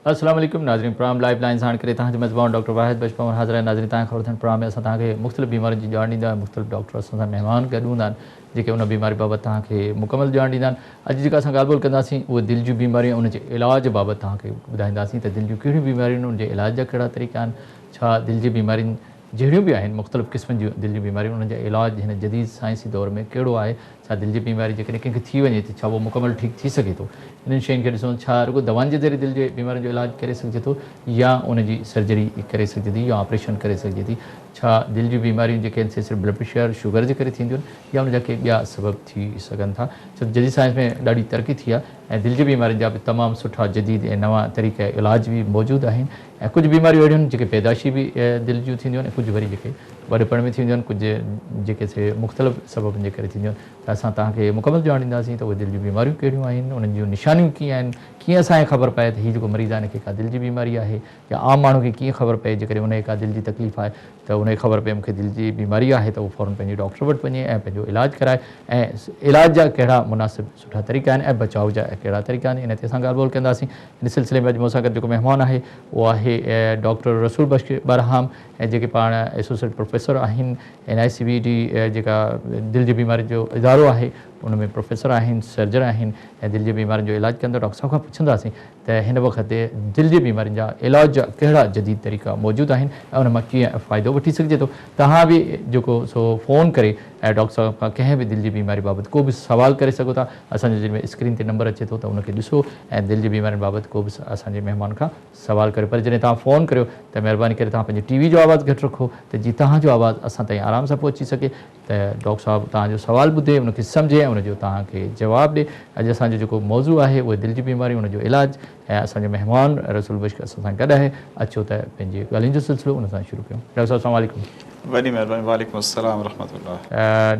अस्सलाम वालेकुम नाज़रीन प्रोग्राम लाइव लाइन साण करे तव्हांजे मेज़बान डॉक्टर वाहिद बचपन हाज़िर आहे। नाज़रीन तव्हांखे ख़बर अथनि प्रोग्राम में असां तव्हांखे मुख़्तलिफ़ बीमारियुनि जी ॼाण ॾींदा आहियूं। मुख़्तलिफ़ डॉक्टर असां सां महिमान गॾु हूंदा आहिनि जेके उन बीमारी बाबति तव्हांखे मुकमल ॼाण ॾींदा आहिनि। अॼु जेका असां ॻाल्हि ॿोल कंदासीं उहे दिलि जूं बीमारियूं उन जे इलाज बाबति तव्हांखे ॿुधाईंदासीं त दिलि जूं कहिड़ियूं बीमारियूं आहिनि, उन जे इलाज जा कहिड़ा तरीक़ा आहिनि, छा दिलि जी बीमारियुनि जहिड़ियूं बि आहिनि मुख़्तलिफ़ क़िस्मनि जूं दिलि जूं बीमारियूं उन जा इलाज हिन जदीद साइंसी दौर में कहिड़ो आहे, छा दिलि जी बीमारी जेकॾहिं कंहिंखे थी वञे त छा उहो मुकमल ठीकु थी सघे थो। इन्हनि शयुनि खे ॾिसूं छा रुॻो दवाउनि जे ज़रिए दिलि जे बीमारियुनि जो इलाजु करे सघिजे थो या उन जी सर्जरी करे सघिजे थी या ऑपरेशन करे सघिजे थी। छा दिलि जूं बीमारियूं जेके आहिनि से सिर्फ़ु ब्लड प्रेशर शुगर जे करे थींदियूं आहिनि या उनजा के ॿिया सबब थी सघनि था। छो त जदीद साइंस में ॾाढी तरक़ी थी आहे ऐं दिलि जी बीमारियुनि जा बि तमामु सुठा जदीद ऐं नवां तरीक़ा इलाज बि मौजूदु आहिनि ऐं कुझु बीमारियूं अहिड़ियूं आहिनि जेके पैदाइशी बि दिलि जूं थींदियूं आहिनि, कुझु वरी जेके वॾेपण में थींदियूं आहिनि, कुझु जेके से मुख़्तलिफ़ सबबनि जे करे थींदियूं आहिनि। त असां तव्हांखे मुकमल ॼाण ॾींदासीं त उहे दिलि जूं बीमारियूं कहिड़ियूं आहिनि, उन्हनि जूं निशानियूं कीअं आहिनि, कीअं असांखे ख़बर पए त हीउ जेको मरीज़ आहे हिनखे का दिलि जी बीमारी आहे या आम माण्हू खे कीअं ख़बर पए जेकॾहिं उनखे का दिलि जी तकलीफ़ आहे त उनखे ख़बर पए मूंखे दिलि जी बीमारी आहे त उहो फ़ौरन पंहिंजे डॉक्टर वटि वञे ऐं पंहिंजो इलाजु कराए ऐं इलाज जा कहिड़ा मुनासिब सुठा तरीक़ा आहिनि ऐं बचाव जा कहिड़ा तरीक़ा आहिनि, इन ते असां ॻाल्हि ॿोल कंदासीं। इन सिलसिले में अॼु मूंसां गॾु जेको महिमान आहे उहो आहे डॉक्टर रसूल बख्श बरहाम ऐं जेके पाण एसोसिएट प्रोफेसर आहिनि NICVD जेका दिलि जी बीमारी जो इदारो आहे उन में प्रोफेसर आहिनि, सर्जन आहिनि ऐं दिलि जी बीमारियुनि जो इलाजु कंदड़ डॉक्टर साहिब खां पुछंदासीं त हिन वक़्तु दिलि जी बीमारियुनि जा इलाज जा कहिड़ा जदीद तरीक़ा मौजूदु आहिनि ऐं उन मां कीअं फ़ाइदो वठी सघिजे थो। तव्हां बि जेको सो फ़ोन करे ऐं डॉक्टर साहिब खां कंहिं बि दिलि जी बीमारी बाबति को बि सुवाल करे सघो था। असांजे जिन में स्क्रीन ते नंबर अचे थो त उनखे ॾिसो ऐं दिलि जी बीमारियुनि बाबति को बि असांजे महिमान खां सुवाल करियो। पर जॾहिं तव्हां फ़ोन करियो त महिरबानी करे तव्हां पंहिंजी TV जो आवाज़ु घटि रखो त जीअं तव्हांजो आवाज़ु असां ताईं आराम सां पहुची सघे त डॉक्टर साहिबु तव्हांजो सुवालु ॿुधे उनखे सम्झे ऐं उनजो तव्हांखे जवाबु ॾिए। अॼु असांजो जेको मौज़ू आहे उहे दिलि जी बीमारियूं उनजो इलाजु ऐं असांजो महिमान रसूल बख्श असां सां गॾु आहे। अचो त पंहिंजे ॻाल्हियुनि जो सिलसिलो उन सां शुरू कयूं। डॉक्टर साहिबु अस्सलाम वालेकुम। वॾी महिरबानी। वालेकुम अस्सलाम रहमतुल्लाह।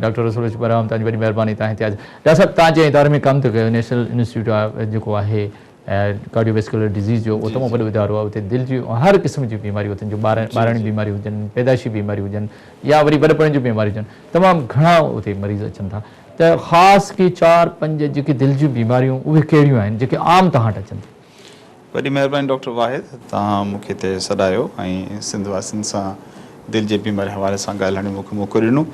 डॉक्टर रसूल बख्श बरहाम तव्हांजी वॾी महिरबानी तव्हां हिते डॉक्टर साहिबु तव्हां जंहिं इदारे में कमु था कयो नेशनल इंस्टीट्यूट आहे जेको आहे कार्डियोवैस्कुलर डिज़ीज़ जो उहो तमामु वॾो इदारो आहे। उते दिलि जूं हर क़िस्म जूं बीमारियूं अथनि जो ॿारणी बीमारियूं हुजनि, पैदाइशी बीमारियूं हुजनि या वरी वॾेपण जूं बीमारियूं हुजनि, तमामु घणा उते मरीज़ अचनि था। त ख़ासि के 4-5 जेके दिलि जूं बीमारियूं उहे कहिड़ियूं आहिनि जेके आम तव्हां वटि अचनि? वॾी महिरबानी डॉक्टर वाहिद, तव्हां मूंखे हिते सॾायो ऐं सिंध वासियुनि सां दिलि जे बीमारी हवाले सां ॻाल्हाइण जो मूंखे मौक़ो ॾिनो।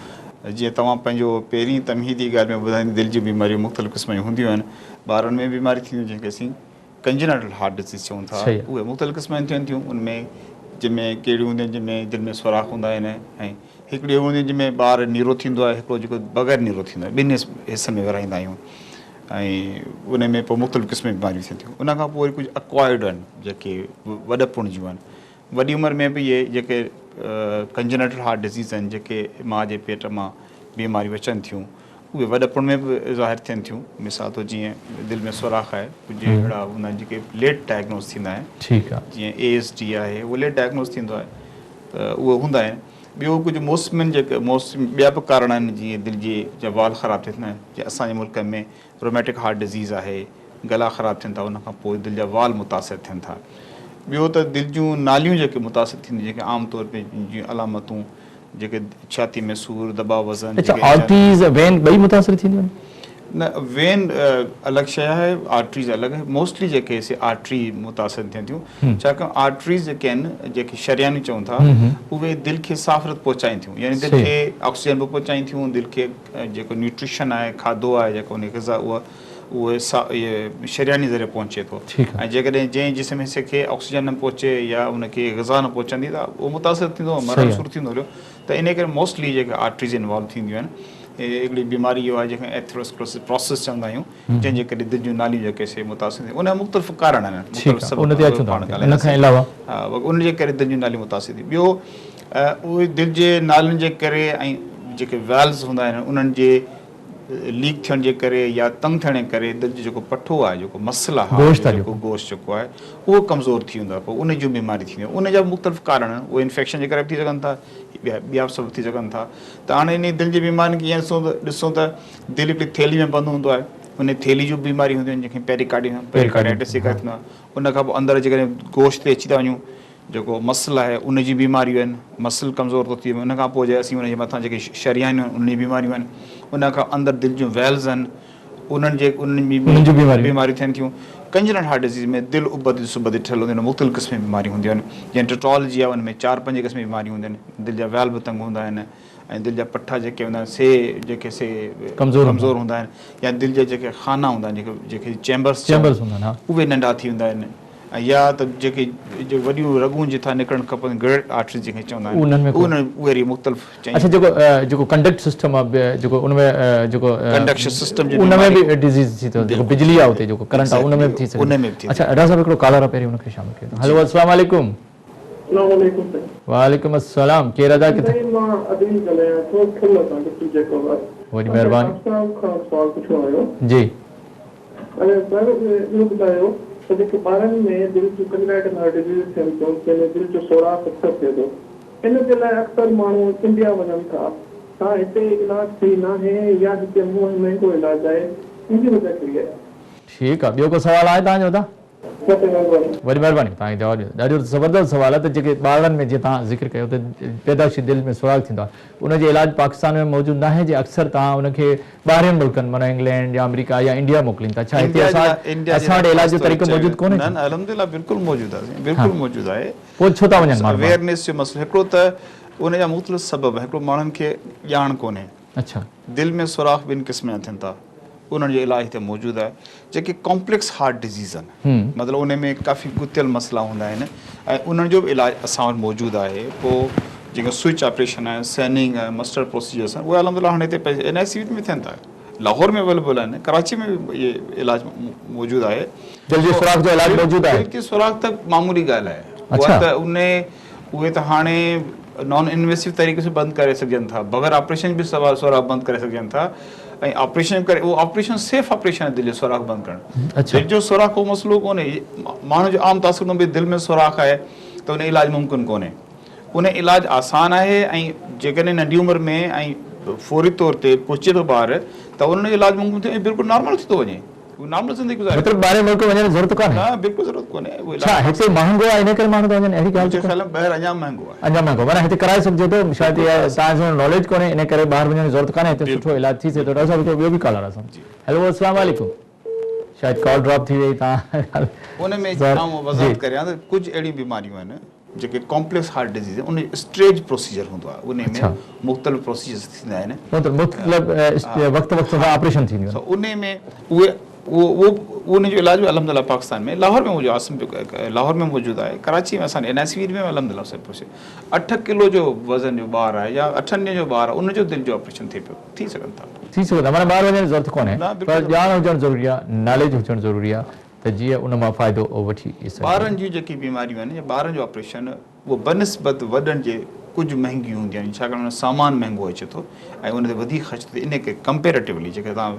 जीअं तव्हां पंहिंजो पहिरीं तमहीदी ॻाल्हि में ॿुधाईंदी दिलि जूं बीमारियूं मुख़्तलिफ़ क़िस्म जूं हूंदियूं आहिनि। ॿारनि में बीमारी थींदियूं जंहिंखे असीं कंजेनिटल हार्ट डिज़ीज़ चऊं था, उहे मुख़्तलिफ़ क़िस्म जूं थियनि थियूं। उनमें जंहिंमें कहिड़ियूं हूंदियूं आहिनि जंहिंमें दिलि में सुराख़ हूंदा आहिनि ऐं हिकिड़ियूं हूंदियूं आहिनि जंहिंमें ॿार नीरो थींदो आहे, हिकिड़ो जेको बग़ैर नीरो थींदो आहे, ॿिनि हिसनि में विरहाईंदा आहियूं ऐं उन में पोइ मुख़्तलिफ़ क़िस्म जूं बीमारियूं थियनि थियूं। उनखां पोइ वरी कुझु अक्वायर्ड आहिनि जेके वॾपण जूं आहिनि। वॾी उमिरि में बि इहे जेके कंजेनिटल हार्ट डिज़ीज़ आहिनि जेके माउ जे पेट मां बीमारियूं अचनि थियूं उहे वॾपण में बि ज़ाहिर थियनि थियूं। मिसाल तो जीअं दिलि में सुराख़ आहे, कुझु अहिड़ा हूंदा आहिनि जेके लेट डायग्नोस थींदा आहिनि। ठीकु आहे। जीअं ASD आहे उहो लेट डायग्नोस थींदो आहे त उहे हूंदा आहिनि। ॿियो कुझु मौसमनि जेके ॿिया बि कारण आहिनि जीअं दिलि जे जा वाल ख़राबु थियनि आहिनि। जीअं असांजे मुल्क में रोमेटिक हार्ट डिज़ीज़ आहे, गला ख़राबु थियनि था, उनखां पोइ दिलि जा वाल मुतासिर थियनि था। ॿियो त दिलि जूं नालियूं जेके मुतासिर थींदियूं जेके आम तौर ते जीअं अलामतूं जेके छाती में सूरु, दबाव, वज़न, न वेन अलॻि शइ आहे, आर्टरीज़ अलॻि आहे। मोस्टली जेके आर्टरी मुतासिर थियनि थियूं छाकाणि आर्टरीज़ जेके आहिनि जेके शरियानियूं चऊं था उहे दिलि खे साफ़रत पहुचाइनि थियूं, यानी दिलि खे ऑक्सीजन बि पहुचाइनि थियूं। दिलि खे जेको न्यूट्रिशन आहे, खाधो आहे जेको उन ग़िज़ा उहे इहे शरियानी ज़रिए पहुचे थो। ऐं जेकॾहिं जंहिं जिस्म हिसे खे ऑक्सीजन न पहुचे या उनखे ग़िज़ा न पहुचंदी त उहो मुतासिर थींदो, मरण शुरू थींदो हलियो। त इन करे मोस्टली जेके आर्टरीज़ इन्वॉल्व थींदियूं आहिनि। हिकिड़ी बीमारी इहो आहे जंहिंखे एथेरोस्क्लेरोसिस प्रोसेस चवंदा आहियूं, जंहिंजे करे दिलि जूं नालियूं जेके से मुतासिर थियूं। उन जा मुख़्तलिफ़ कारण आहिनि, उनजे करे दिलि जूं नालियूं मुतासिर थियूं। ॿियो उहे दिलि जे नालियुनि जे करे ऐं जेके वेल्व्स हूंदा आहिनि उन्हनि जे लीक थियण जे करे या तंग थियण जे करे दिलि जो जेको पठो आहे, जेको मसल आहे, जेको गोश्त जेको आहे उहो कमज़ोर थी वेंदो आहे। पोइ उन जूं बीमारी थींदियूं। उन जा मुख़्तलिफ़ कारण आहिनि, उहे इन्फेक्शन जे करे बि थी सघनि था, ॿिया सभु थी सघनि था। त हाणे इन दिलि जी बीमारियुनि खे ॾिसूं त दिलि हिकिड़ी थैली में बंदि हूंदो आहे, उन थैली जूं बीमारियूं हूंदियूं आहिनि जंहिंखे पेरिकार्डाइटिस थींदो आहे। उनखां पोइ अंदरि जेकॾहिं गोश्त ते अची था वञूं, जेको मसल आहे उन जी बीमारियूं आहिनि, मसल कमज़ोर थो थी वञे। उनखां पोइ जे असीं उनजे मथां जेके शरियानियूं आहिनि उन जी बीमारियूं आहिनि। उनखां अंदरि दिलि जूं वेल्व्स आहिनि, उन्हनि जी बीमारियूं थियनि थियूं। कंजनल हार्ट डिज़ीज़ में दिलि उबदी सुबदी ठहियल हूंदियूं आहिनि, मुख़्तलिफ़ क़िस्म जी बीमारियूं हूंदियूं आहिनि। जीअं टेट्रोलॉजी आहे, उनमें 4-5 क़िस्म जी बीमारियूं हूंदियूं आहिनि। दिलि जा वाल्व तंग हूंदा आहिनि ऐं दिलि जा पठा जेके हूंदा आहिनि से कमज़ोर हूंदा आहिनि, या दिलि जा जेके खाना हूंदा आहिनि, जेके चैम्बर्स हूंदा आहिनि, उहे नंढा थी वेंदा आहिनि। या त जेके वॾियूं रगूं जिथां निकिरणु खपनि, ग्रेड आर्टरी जंहिंखे चवंदा आहिनि, उहे मुख़्तलिफ़। अच्छा, जेको कंडक्ट सिस्टम आहे, जेको उनमें जेको कंडक्शन सिस्टम उनमें बि डिज़ीज़ थी थो, जेको बिजली आहे उते जेको करंट आहे उनमें बि थी सघे। अच्छा, डॉक्टर साहब हिकिड़ो कॉलर आहे, पहिरीं उनखे शामिल कयो। हेलो, अस्सलाम वालेकुम। वालेकुम अस्सलाम। केरु अदा किथे? वॾी महिरबानी जी। जेके ॿारनि में दिलि जो कंजराइटिस हार्ट डिज़ीज़ थियनि थियूं, जंहिंमें दिलि जो सोराख़ अक्सर थिए थो, इन जे लाइ अक्सर माण्हू इंडिया वञनि था। छा हिते इलाज थी न आहे या हिते महांगो इलाज आहे? इनजी वजह कहिड़ी आहे? ठीकु आहे, ॿियो को सवाल आहे तव्हांजो? तव्हां वॾी महिरबानी तव्हांखे जवाबु ॾियो। ॾाढो ज़बरदस्त सवाल आहे। त जेके ॿारनि में जीअं तव्हां ज़िक्र कयो त पैदाइशी दिलि में सुराख़ थींदो आहे, उनजो इलाजु पाकिस्तान में मौजूदु न आहे, जे अक्सर तव्हां उनखे ॿाहिरिनि मुल्कनि माना इंग्लैंड या अमेरिका या इंडिया मोकिलीनि था। छा हिते असां वटि इलाज जो तरीक़ो मौजूदु कोन्हे? न, अल्हम्दुलिल्लाह बिल्कुलु मौजूदु आहे, बिल्कुलु मौजूदु आहे। पोइ छो था वञनि माण्हू? अवेयरनेस जो मसइलो हिकिड़ो त उनजा मुख़्तलिफ़ सबब, हिकिड़ो माण्हुनि खे ॼाण कोन्हे। अच्छा, दिलि में सुराख़ 2 क़िस्म जा थियनि था, उन्हनि जो इलाजु हिते मौजूदु आहे। जेके कॉम्प्लेक्स हार्ट डिज़ीज़ आहिनि, मतिलबु उन में काफ़ी गुथियल मसइला हूंदा आहिनि, ऐं उन्हनि जो बि इलाजु असां वटि मौजूदु आहे। पोइ जेको स्विच ऑपरेशन आहे, सैनिंग आहे, मस्टर्ड प्रोसीजर्स आहिनि, उहे अल्हम्दुलिल्लाह हाणे हिते NICU में थियनि था, लाहौर में अवेलेबल आहिनि, कराची में बि इहे इलाजु मौजूदु आहे। दिलि जे सुराख़ जो इलाजु मौजूदु आहे? दिलि जे सुराख़ त मामूली ॻाल्हि आहे। उहे त हाणे नॉन इन्वेसिव तरीक़े से बंदि करे सघनि था, बग़ैर ऑपरेशन बि सुराख़ बंदि करे सघनि था। ऐं ऑपरेशन करे, उहो ऑपरेशन सेफ ऑपरेशन आहे दिलि जो सुराख़ बंदि करणु। दिलि जो सुराख़ को मसइलो कोन्हे। माण्हू जो आम तासुर में दिलि में सुराख़ आहे त उन इलाजु मुमकिन कोन्हे। उन इलाजु आसान आहे, ऐं जेकॾहिं नंढी उमिरि में ऐं फौरी तौर ते पहुचे थो ॿार, त उन जो इलाजु मुमकिन थिए, बिल्कुलु नॉर्मल थी थो वञे, नॉर्मल ज़िंदगी गुज़ारे। मतिलबु ॿाहिरि मुल्क वञण जी ज़रूरत कोन्हे? न, बिल्कुलु ज़रूरत कोन्हे। छा हिते महांगो आहे इन करे माण्हू था वञनि? अहिड़ी ॻाल्हि ॿाहिरि अञा महांगो आहे। अञा महांगो, माना हिते कराए सघिजे थो, शायदि तव्हांजो नॉलेज कोन्हे, इन करे ॿाहिरि वञण जी ज़रूरत कोन्हे, हिते सुठो इलाजु थी सघे थो। डॉक्टर साहब ॿियो बि कॉलर आहे असां। हेलो, अस्सलाम वालेकुम। शायदि कॉल ड्रॉप थी वई। तव्हां उन में वज़ाहत करियां त कुझु अहिड़ियूं बीमारियूं आहिनि जेके कॉम्प्लेक्स हार्ट डिज़ीज़, उन स्टेज प्रोसीजर हूंदो आहे, उन में मुख़्तलिफ़ प्रोसीजर्स थींदा आहिनि, वक़्तु सां ऑपरेशन थींदियूं आहिनि। उन में उन जो इलाजु अल्हम्दुलिल्लाह पाकिस्तान में लाहौर में मौजूदु आहे, लाहौर में मौजूदु आहे। कराची में असांजे NICU में अल्हम्दुलिल्लाह सभु कुझु। 8 किलो जो वज़न जो ॿार आहे या 8 ॾींहं जो ॿार आहे, उनजो दिलि जो ऑपरेशन थिए पियो, थी सघनि था, थी सघे थो। माना ॿाहिरि वञण जी ज़रूरत कोन्हे, पर ॼाण हुजणु ज़रूरी आहे, नॉलेज हुजणु ज़रूरी आहे, त जीअं उन मां फ़ाइदो वठी सघे। ॿारनि जूं जेकी बीमारियूं आहिनि, या ॿारनि जो ऑपरेशन, उहो बनिस्बत वॾनि जे कुझु महांगियूं हूंदियूं आहिनि, छाकाणि हुन सामान महांगो अचे थो ऐं उन ते वधीक ख़र्च थिए। इन खे कंपेरेटिवली जेके तव्हां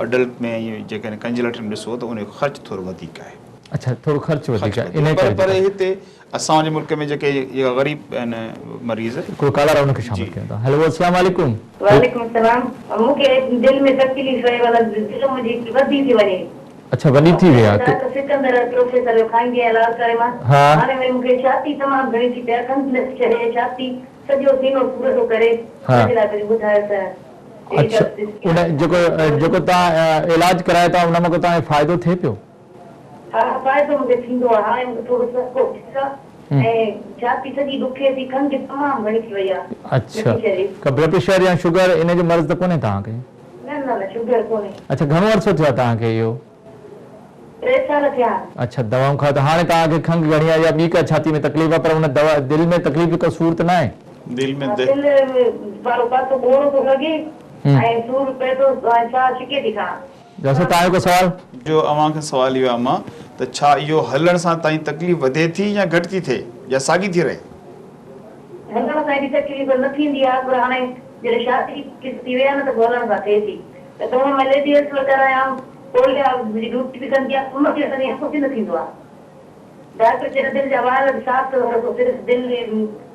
अडल्ट में इहे जेकॾहिं कंजलट में ॾिसो त उन जो ख़र्च थोरो वधीक आहे। अच्छा, थोरो ख़र्च वधीक आहे इन करे। पर हिते असांजे मुल्क में जेके इहे ग़रीब आहिनि मरीज़, हिकिड़ो कॉलर आहे, उनखे शामिल कयूं था। हेलो, अस्सलाम वालेकुम। वालेकुम सलाम। मूंखे दिलि में तकलीफ़ आहे, वाला दिलि मुंहिंजी वधी थी वञे। अच्छा, वॾी थी वई आहे? सिकंदर प्रोफेसर जो खाईंदी आहियां इलाज करे मां। हाणे वरी मूंखे छाती तमामु घणी थी पिया, कंप्लेक्स छॾे छाती, सॼो सीनो सूर थो करे, हिन लाइ कुझु ॿुधायो त। अच्छा, उन जेको तव्हां इलाज करायो था उन मां को तव्हांखे फ़ाइदो थिए पियो? हा, फ़ाइदो मूंखे थींदो आहे। हाणे मूंखे थोरो सस्तो ठीकु आहे, ऐं छाती सॼी ॾुखे थी, खंघि तमामु घणी थी वई आहे। अच्छा, ब्लड प्रेशर या शुगर इन जो मर्ज़ त कोन्हे तव्हांखे? न, शुगर कोन्हे। अच्छा, घणो अर्सो थियो आहे तव्हांखे इहो? 3 साल थिया। अच्छा, दवाऊं खां त हाणे तव्हांखे खंघि घणी आहे या ॿी का छाती में तकलीफ़ आहे, पर हुन दवा दिलि में तकलीफ़ का सूर त न आहे? दिलि में वारो पासो बोरो थो लॻे ऐं सूर पए थो, साह छिके थी खां। जैसे तव्हांजो को सवाल जो अव्हांखे सवाल इहो आहे मां त छा इहो हलण सां तव्हांजी तकलीफ़ वधे थी या घटि थी थिए या साॻी थी रहे? हलण सां एॾी तकलीफ़ न थींदी आहे, पर हाणे जॾहिं शादी थी वई आहे न त हलण सां थिए थी। त तव्हां मलेरिया करायां, पोलिया जी ड्यूटी बि कंदी आहे, उनखे असांजी कुझु न थींदो आहे। डॉक्टर चए दिलि जा वार साफ़ थो, सिर्फ़ु दिलि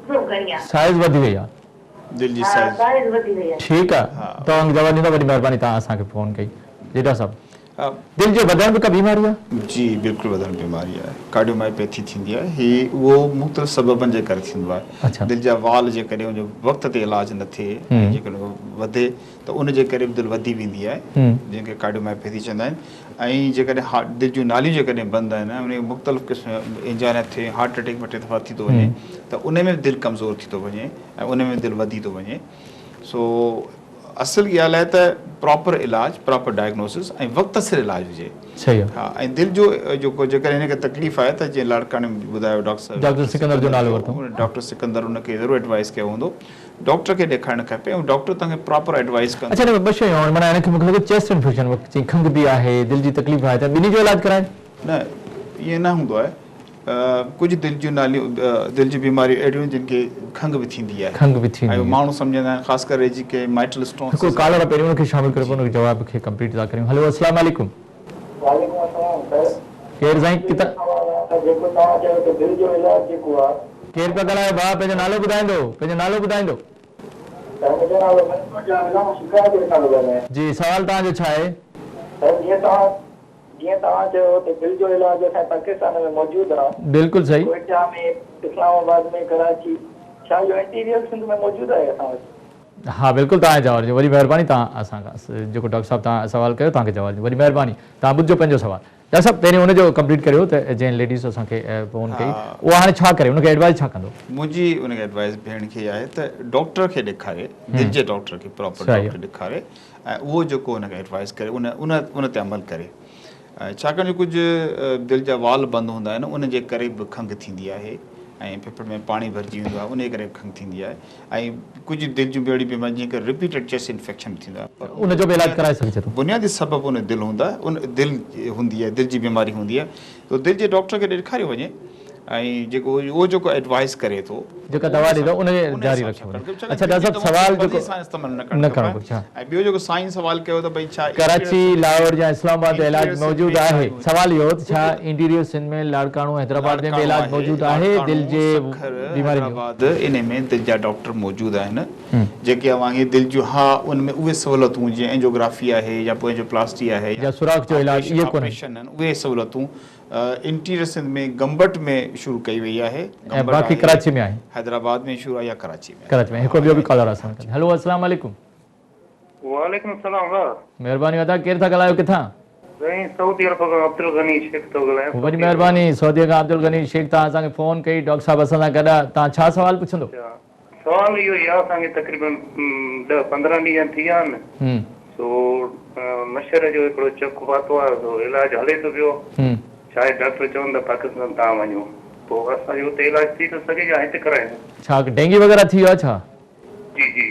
घणी आहे, साइज़ वधी वई आहे, दिलि जी साइज़ वधी वई आहे। ठीकु आहे, तव्हांखे जवाबु ॾींदो, वॾी महिरबानी तव्हां असांखे फ़ोन कई। जी डॉक्टर साहब, दिल जो वधण बि का बीमारी आहे? जी बिल्कुलु वधण बीमारी आहे, कार्डियोमायोपैथी थींदी आहे। ही उहो मुख़्तलिफ़ सबबनि जे करे थींदो आहे। अच्छा। दिलि जा वाल जेकॾहिं उनजो वक़्त ते इलाज न थिए ऐं जेकॾहिं वधे त उन जे करे बि दिलि वधी वेंदी आहे, जंहिंखे कार्डियोमायोपैथी चवंदा आहिनि। ऐं जेकॾहिं दिलि जूं नालियूं जेकॾहिं बंदि आहिनि, उन मुख़्तलिफ़ क़िस्म इंजाइना थिए, हार्ट अटैक ॿ टे दफ़ा थी थो वञे, त उन में बि दिलि कमज़ोर थी थो वञे ऐं उन में दिलि वधी थो वञे। सो असुल ॻाल्हि आहे त प्रॉपर इलाज, प्रॉपर डायग्नोसिस ऐं वक़्त सिर इलाज हुजे। सही आहे। हा, ऐं दिलि जो जेको जेकॾहिं हिनखे तकलीफ़ आहे त जीअं लाड़काणे ॿुधायो डॉक्टर सिकंदर जो नालो वरितो, डॉक्टर सिकंदर उनखे ज़रूरु एडवाइस कयो हूंदो, डॉक्टर खे ॾेखारणु खपे ऐं डॉक्टर तव्हांखे प्रॉपर एडवाइस कंदो। अच्छा, ॿ शयूं माना हिनखे मूंखे लॻे चेस्ट इंफेक्शन खंघि बि आहे, दिलि जी तकलीफ़ आहे, त ॿिन्ही जो इलाज कराइनि? न, ईअं न हूंदो आहे। कुझु दिलि जूं नालियूं, दिलि जी बीमारियूं अहिड़ियूं जिन खे खंघि बि थींदी आहे, खंघि बि थींदी ऐं आहे। माण्हू सम्झंदा आहिनि ख़ासि करे जेके माइटल स्टोन। हिकु कॉलर पहिरियों उनखे शामिल करे पोइ उनखे जवाब खे कंप्लीट था करियूं। हेलो, अस्सलाम वालेकुम। वालेकुम अस्सलाम सर। केरु साईं? जेको तव्हां चयो त दिलि जो इलाज जेको आहे, केरु पिया ॻाल्हायो भाउ? पंहिंजो नालो ॿुधाईंदो, पंहिंजो नालो ॿुधाईंदो। मुंहिंजो नालो मनसूर जावेद शिकार जो नालो ॻाल्हायां। जी, सवाल तव्हांजो छा आहे? सर, जीअं तव्हां चयो त दिलि जो इलाज असांजे पाकिस्तान में मौजूदु आहे। बिल्कुलु सही। कोयटा में, इस्लामाबाद में, कराची, छा इहो इंटीरियर सिंध में मौजूदु आहे असां वटि? हाँ, बिल्कुलु तव्हांजे जवाब ॾियो। वरी महिरबानी, तव्हां असांखां जेको डॉक्टर साहब तव्हां सवाल कयो तव्हांखे जवाब ॾियो। वरी महिरबानी, तव्हां ॿुधिजो पंहिंजो सवाल। डॉक्टर साहब पहिरियों हुनजो कंप्लीट करियो त जंहिं लेडीज़ असांखे फ़ोन कई उहा हाणे छा करे, उनखे एडवाइस छा कंदो? मुंहिंजी उनखे एडवाइस भेण खे आहे त डॉक्टर खे ॾेखारे, दिलि जे डॉक्टर खे, प्रॉपर डॉक्टर ॾेखारे ऐं उहो जेको हुनखे एडवाइस करे उन ते अमल करे। छाकाणि जो कुझु दिलि जा वाल बंदि हूंदा आहिनि, उन जे करे बि खंघि थींदी आहे ऐं फेफड़ में पाणी भरिजी वेंदो आहे, उन करे बि खंघि थींदी आहे। ऐं कुझु दिलि जूं ॿियूं बीमारियूं जीअं की रिपीटेड चेस्ट इन्फेक्शन थींदो आहे, उनजो बि इलाज कराए सघिजे थो। बुनियादी सबबु उन दिलि हूंदा आहे, उन दिलि हूंदी आहे, दिलि जी बीमारी हूंदी आहे, त दिलि जे डॉक्टर खे ॾेखारियो वञे ऐं जेको उहो जेको एडवाइस करे थो, जेका दवा ॾींदो उनखे जारी रखियो वञे। अच्छा डॉक्टर साहब, सवाल जेको इस्तेमालु न करणो घुरिजे। ऐं ॿियो जेको साईं सवाल कयो त भई छा कराची, लाहौर या इस्लामाबाद में इलाज मौजूदु आहे? सवाल इहो त छा इंटीरियर सिंध में, लाड़काणो, हैदराबाद में बि इलाज मौजूदु आहे दिलि जे बीमारी जो? इन में दिलि जा डॉक्टर मौजूदु आहिनि, जेके अव्हांखे दिलि जूं, हा, उन में उहे सहूलियतूं जीअं एंजियोग्राफी आहे या पोइ एंजियोप्लास्टी आहे या सुराख जो इलाज, इहे कोन आहिनि, उहे सहूलियतूं इंटीरियर सिंध में गंबट में शुरू कई वई आहे, ऐं बाक़ी कराची में आहे, हैदराबाद में शुरू आहे या कराची में। कराची में। हिकु ॿियो बि कॉलर असां वटि। हेलो, अस्सलाम वालेकुम। वालेकुम सलाम। महिरबानी अदा, केरु था ॻाल्हायो, किथां? सऊदी अरब खां अब्दुल गनी शेख थो ॻाल्हायां। वॾी महिरबानी, सऊदी खां अब्दुल गनी शेख, तव्हां असांखे फ़ोन कई, डॉक्टर साहब असां सां गॾु, तव्हां छा सवाल पुछंदो? सवाल इहो ई आहे, असांखे तक़रीबन 10-15 ॾींहं थी विया आहिनि, सो मच्छर जो हिकिड़ो चक पातो आहे, सो इलाजु हले थो पियो। छा आहे, डॉक्टर चवनि था पाकिस्तान तव्हां वञो, पोइ असांजो हुते इलाजु थी थो सघे या हिते करायूं? छा डेंगी वग़ैरह थी वियो आहे छा? जी जी,